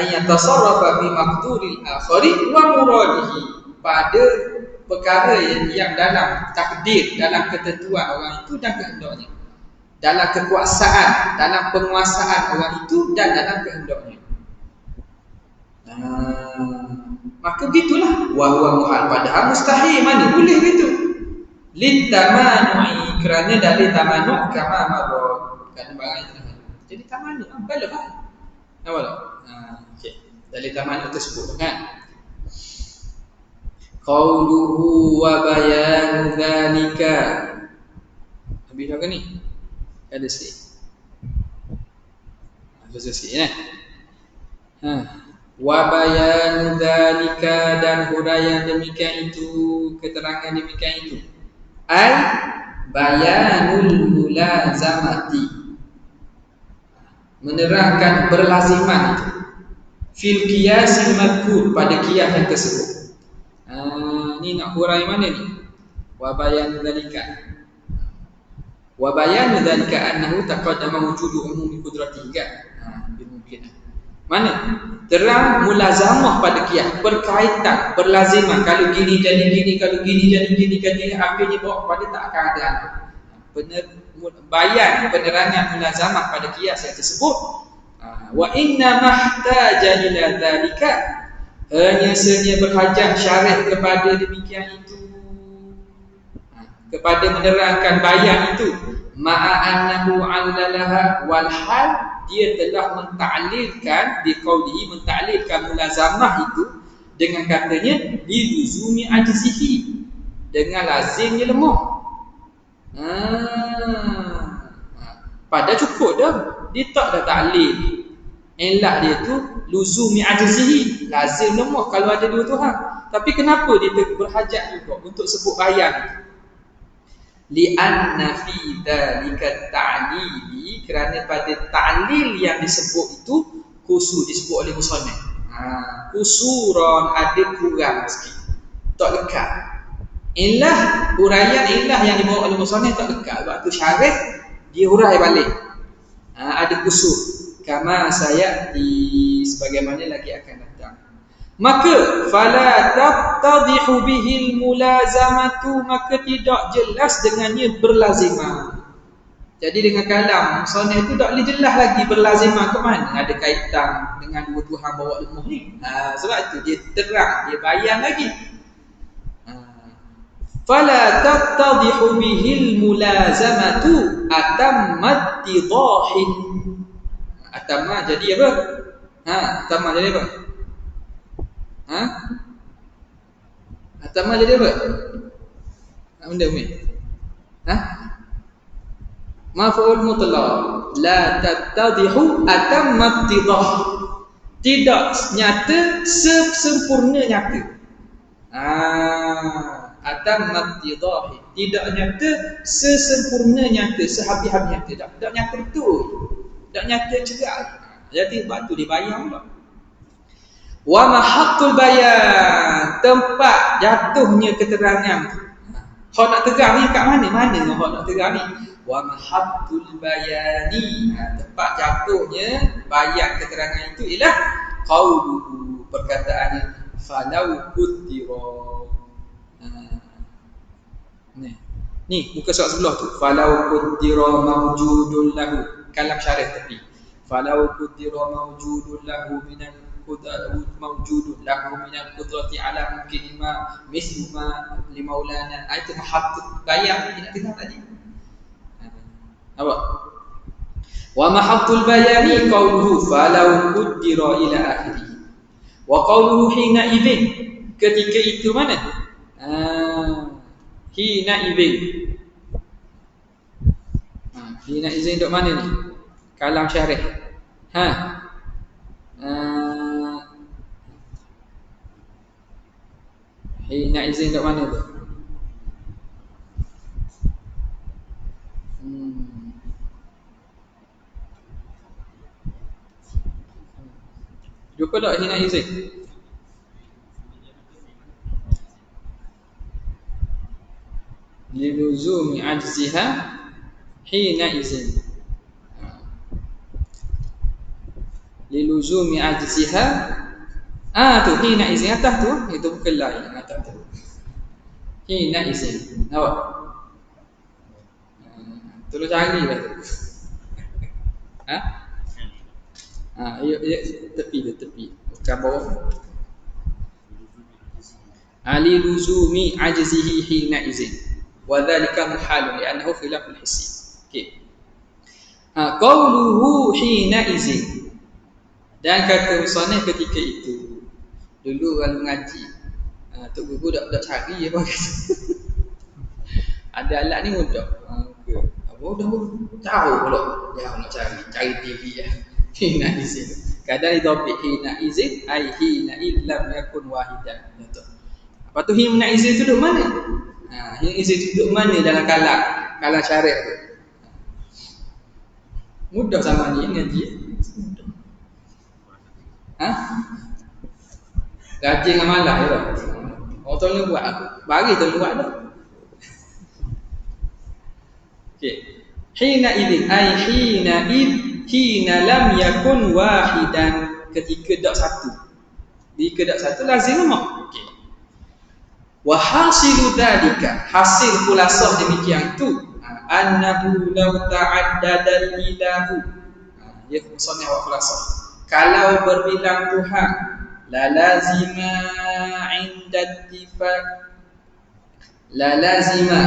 ayatasarrafa fi maqduril akhari wa muradihi, pada perkara yang dalam takdir, dalam ketentuan orang itu dan kehendaknya, dalam kekuasaan, dalam penguasaan orang itu dan dalam kehendaknya. Maka begitulah wa huwa muhal, padahal mustahil, mana boleh begitu. Litamanui, kerana dalil tamanu kama marra, kerana barang itu jadi tamanu balagh. Nampak tak? Okey, dalil tamanu tersebut kan. Qauluhu wa bayanu dzalika. Habis dah ke ni? Ada sikit. Ada sikit Wa bayanu dzalika, dan huraian demikian itu, keterangan demikian itu. Ai bayanul mulazamati, menerangkan berlaziman itu. Fil qiyasil madhkur, pada qiyas yang tersebut. Ni nak hurai mana ni? Wa bayanu dzalika. Wa bayanu dzalika annahu taqaddama wujudu umumi qudratihi kan. Mungkin. Mana? Terang mulazamah pada qiyas, berkaitan, berlaziman. Kalau gini jadi gini, kalau gini jadi gini, akhirnya bawa kepada tak akan ada. Bayan penerangan mulazamah pada qiyas yang tersebut. Wa inna mahtaja ila dzalika, hanya saja berhajat syarah kepada demikian itu, kepada menerangkan bayan itu. Ma'a annahu 'allalaha wal hal, dia telah mentaklilkan biqaulihi, mentaklilkan mulazamah itu dengan katanya biluzumi ajzihi, dengan lazimnya lemah. Pada cukup dah, dia tak dah taklil. Ilah dia tu luzumi ajzihi, lazim lemah kalau ada dua Tuhan. Tapi kenapa dia berhajat juga untuk sebut bayan? Li'anna fi dzalika ta'lili, kerana pada ta'lil yang disebut itu kusur disebut oleh musannif. Kusuran ada kurang sikit, tak lekat. Ilah, huraian ilah yang dibawa oleh musannif tak lekat. Waktu syarih dia hurai balik. Ada kusur. Kama saya di sebagaimana lagi akan datang. Maka fala tattadihu bihil mulazamatu, maka tidak jelas dengannya berlazimah. Jadi dengan kalam musannif itu tak boleh jelas lagi berlazimah ke mana ada kaitan dengan dua Tuhan bawa lemah ni. Sebab itu dia terang, dia bayan lagi. Fala tattadihu bihil mulazamatu atammat tidahin. Atamma jadi apa? Atamma jadi apa? Atamma jadi apa? Benda ni. Maf'ul mutlaq. La tattadihu atamma tidah. Tidak nyata sempurna nyata. Atamma tidah. Tidak nyata sesempurna nyata, sehabis-habis nyata. Tak nyata betul. Tak nyata cerak. Jadi sebab tu dibayang pula. Wa mahaqqul bayan, tempat jatuhnya keterangan. Hak nak terang ni kat mana? Mana hak nak terang ni? Wa mahaqqul bayani, tempat jatuhnya bayan keterangan itu ialah qauluhu, perkataannya falau kutira. Ni muka surat sebelah tu, falau kutira mawjudun lahu, kalam syarih tepi. Falau kutira mawjudun lahu minal mawjudun lahu minal qudrati ala mungkin ma mislu ma li maulana. Itu mahaqqul bayan kita dengar tadi. Apa? Wa mahaqqul bayani qauluhu falau kutira ila akhirih. Wa qauluhu hina idzin, ketika itu mana? Hina idzin. Hina idzin duk mana ni? Kalam syarih. Hina idzin duk mana tu? Jumpa tak hina idzin? Liluzumi ajziha hina idzin. Liluzumi ajziha. Tu hina idzin atas tu, itu bukan lain atas tu. Hina idzin. Nampak? Tolong cari lah tu. Ya, tepi. Bukan bawah. Ali luzumi ajzihi hina izin. Wa dhalika muhalun li'annahu khilaful hissi. Okey. Qauluhu hina izin. Dan kata musannif ketika itu. Dulu kalau mengaji, tok guru dak cari apa kata. Ada alat ni mudah. Mudah tahu pula dia nak cari TV ya. Hina izin. Kadang idhafih hina izin ai hina illam yakun wahidan. Betul. Lepas tu hina izin tu duduk mana? Hina izin tu duduk mana dalam kalam syariah tu? Mudah sama ni ngaji. Gaji dengan malah ya. Orang tolong buat, bagi tolong buat dah. Okey. Hina idzin ai hina lam yakun wahidan, ketika tak satu. Jika tak satu lazim lemah. Okey. Wa hasilu dzalika, hasil khulasah demikian tu, annahu law ta'addada al-ilahu. Ya musannif wa khulasah. Kalau berbilang Tuhan, la lazima 'inda ittifaq, la lazima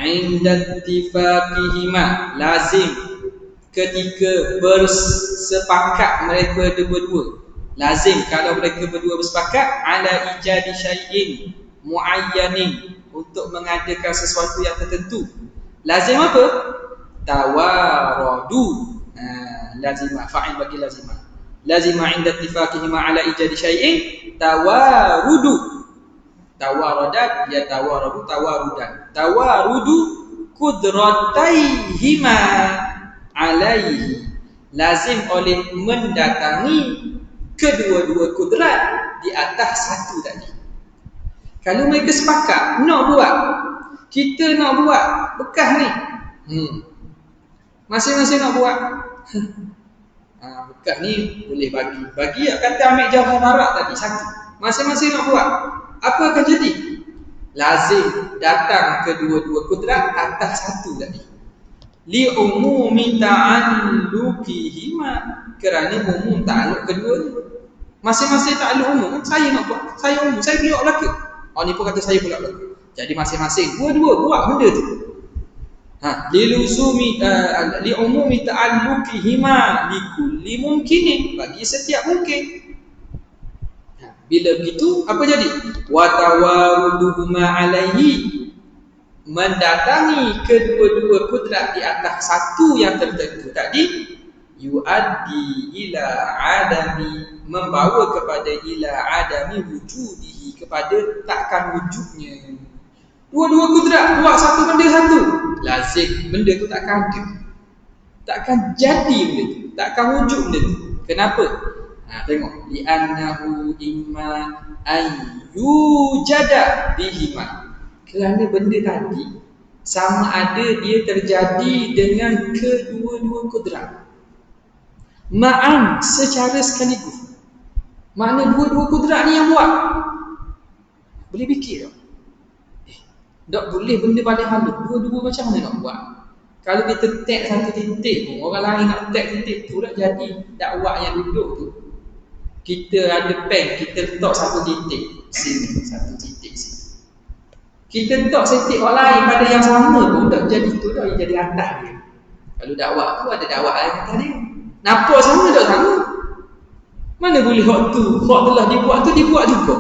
'inda ittifaqihima, lazim ketika bersepakat mereka berdua. Lazim kalau mereka berdua bersepakat ala ijadi syai'in muayyanin, untuk mengadakan sesuatu yang tertentu. Lazim apa? Tawaradu. lazimah, fa'il bagi lazimah. Lazimah 'inda ittifaqihima 'ala ijadi syai'in tawarudu. Tawaradat yatawaradu tawarudan. Tawarudu qudrataihima 'alaihi. Lazim oleh mendatangi kedua-dua kudrat di atas satu tadi. Kalau mereka sepakat nak buat, kita nak buat bekas ni. Masing-masing nak buat. Bekas ni boleh bagi. Bagi kata ambil jawab barat tadi satu. Masing-masing nak buat. Apa akan jadi? Lazim datang kedua-dua kudrat atas satu tadi. Li umumi ta'alluqihima, kerana umum ta'alluq kedua ni. Masing-masing ta'alluq umum. Saya nak buat, saya umum, saya pula belaka. Ni pun kata saya pula belaka. Jadi masing-masing dua-dua buat benda tu. Li umumi ta'alluqihima li kulli mumkinin, bagi setiap mungkin. Bila begitu apa jadi? Wa tawaruduhuma alaihi, mendatangi kedua-dua kudrat di atas satu yang tertentu tadi, yuaddi ila adami, membawa kepada ila adami wujudihi, kepada takkan wujudnya. Dua-dua kudrat buat satu benda satu, lazim benda tu takkan ada, takkan jadi benda tu, takkan wujud benda tu. Kenapa? Tengok, li'annahu imma ayyujada bihima, kerana benda tadi sama ada dia terjadi dengan kedua-dua kudrat ma'an, secara sekaligus. Makna dua-dua kudrat ni yang buat. Boleh fikir tak? Tak boleh benda paling halus, dua-dua macam mana nak buat? Kalau kita tag satu titik pun, orang lain nak tag titik tu, tak jadi dakwah yang duduk tu. Kita ada pen, kita letak satu titik sini, satu titik sini. Kita letak titik orang lain pada yang sama pun tak jadi tu, dah jadi atas dia. Kalau dakwah tu ada dakwah lain kata dia. Nampak sama tak sama? Mana boleh hak tu, hak telah dibuat tu dibuat juga.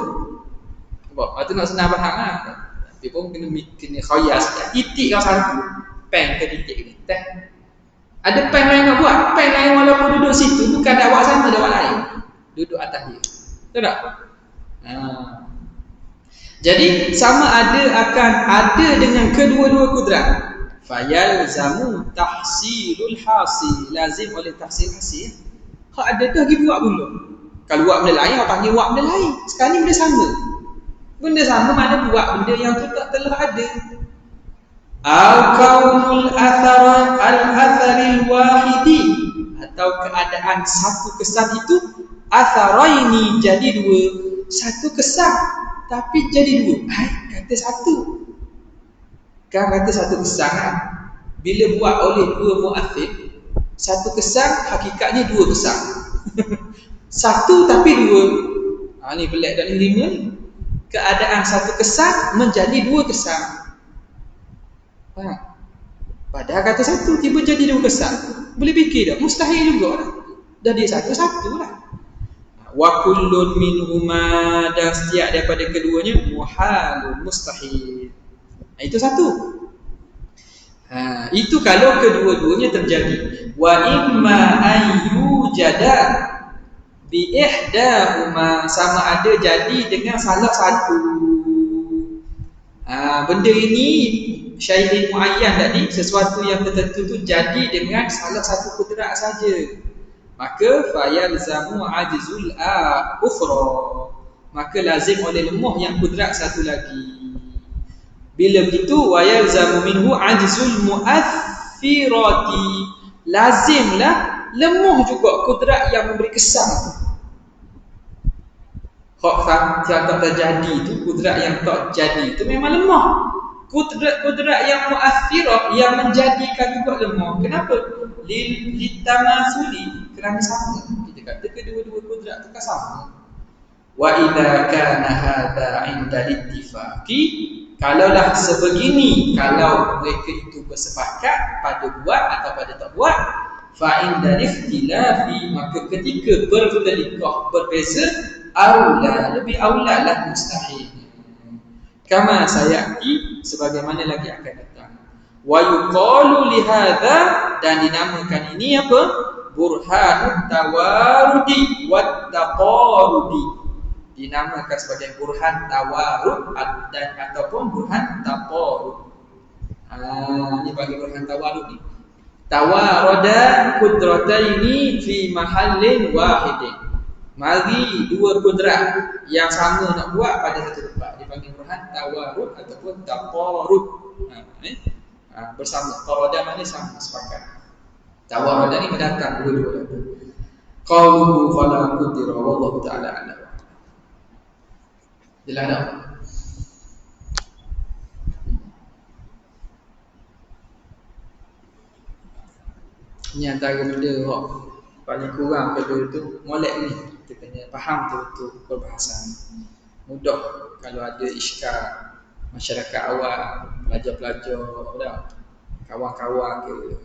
Sebab tu nak senang faham lah. Tapi pun kena khayal sikit. Titik kau satu, pen ke titik ni. Ada pen lain nak buat, pen lain walaupun duduk situ bukan dakwah sama dakwah lain. Duduk atas dia. Betul tak? Jadi sama ada akan ada dengan kedua-dua kudrat. Fayalzamu tahsilul hasil, lazim oleh tahsil hasil. Hak ada tu lagi buat pula. Kalau buat benda lain, orang panggil buat benda lain. Sekarang ni benda sama. Benda sama mana buat benda yang tu tak telah ada. Al-kaunul athara al-atharil wahidi, atau keadaan satu kesan itu atharaini, jadi dua. Satu kesan tapi jadi dua. Kata satu. Kan kata satu kesan kan? Bila buat oleh dua mu'athir, satu kesan hakikatnya dua kesan. Satu tapi dua. Ni pelik dan ni lima ni. Keadaan satu kesan menjadi dua kesan. Faham? Padahal kata satu tiba jadi dua kesan. Boleh fikir tak? Mustahil juga lah. Dah dia satu-satu lah. Wa kullun minhuma, dan setiap daripada keduanya muhalun, mustahil. Itu satu. Itu kalau kedua-duanya terjadi. Wa imma ayyujada bi ihdahuma, sama ada jadi dengan salah satu. Benda ini syai'in muayyan tadi, sesuatu yang tertentu tu jadi dengan salah satu kudrat saja. Maka fayalzamu ajzul ukhra, maka lazim oleh lemah yang kudrat satu lagi. Bila begitu wayalzamu minhu ajzul mu'athirati, lazimlah lemah juga kudrat yang memberi kesan. Hak yang tak terjadi itu, kudrat yang tak jadi itu memang lemah. Kudrat yang mu'athirah, yang menjadikan juga lemah. Kenapa? Litamasuli, kerana sama. Kita kata kedua-dua kudrat itu kan sama. Wa idza kana hadza 'inda al-ittifaqi, kalaulah sebegini, kalau mereka itu bersepakat pada buat atau pada tak buat, fa inda ikhtilafi, maka ketika berselisih, berbeza, aula, lebih aula lah mustahil. Kama sayati, sebagaimana lagi akan datang. Wa yuqalu li hadza, dan dinamakan ini apa? burhanut tawarudi wat taqarudi, dinamakan sebagai burhan tawarud dan ataupun burhan taqarud. Ini bagi burhan tawarud ni. Tawarada qudrataini fi mahallin wahidin. Mari dua kudrat yang sama nak buat pada satu tempat, dipanggil burhan tawarud ataupun taqarud. Bersama. Qarada maknanya sama, sepakat. Tawarada ni mendatang dua-dua. Qauluhu fala qudira wallahu ta'ala a'lam. Jelas tak? Ini antara benda yang paling kurang kedua tu, molek ni. Kita kena faham betul-betul perbahasan. Mudah kalau ada iskal masyarakat awam, pelajar-pelajar, kawan-kawan ke,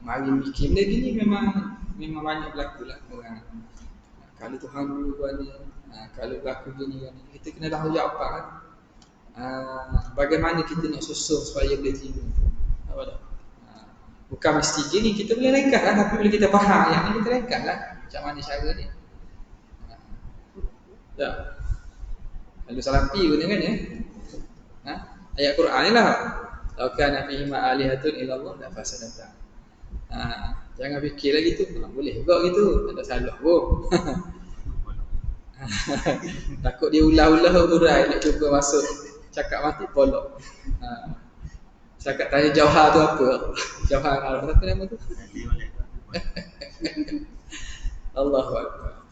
mari bikin benda gini memang banyak berlaku lah orang. Kalau Tuhan dulu buat ni, kalau berlaku gini, kita kena tahu apa kan. Bagaimana kita nak susun supaya dia terima. Apa tak? Bukan mesti gini, kita boleh ringkas lah. Tapi bila kita faham yang ni, kita ringkas lah macam mana cara ni. Tak? Lalu salafi guna kan ya? Ayat Quran ni lah. Lau kana fihi ma'alihatun ilallah la fasadata. Jangan fikir lagi tu. Boleh juga gitu, tak ada salah pun. Takut dia ulah-ulah berai nak cuba masuk cakap mati polok. Cakap tanya Jauhar tu apa? Jauhar Arab apa nama tu? Allahu Akbar.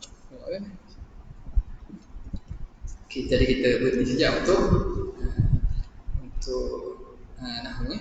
Kita berhenti sekejap untuk nahwu.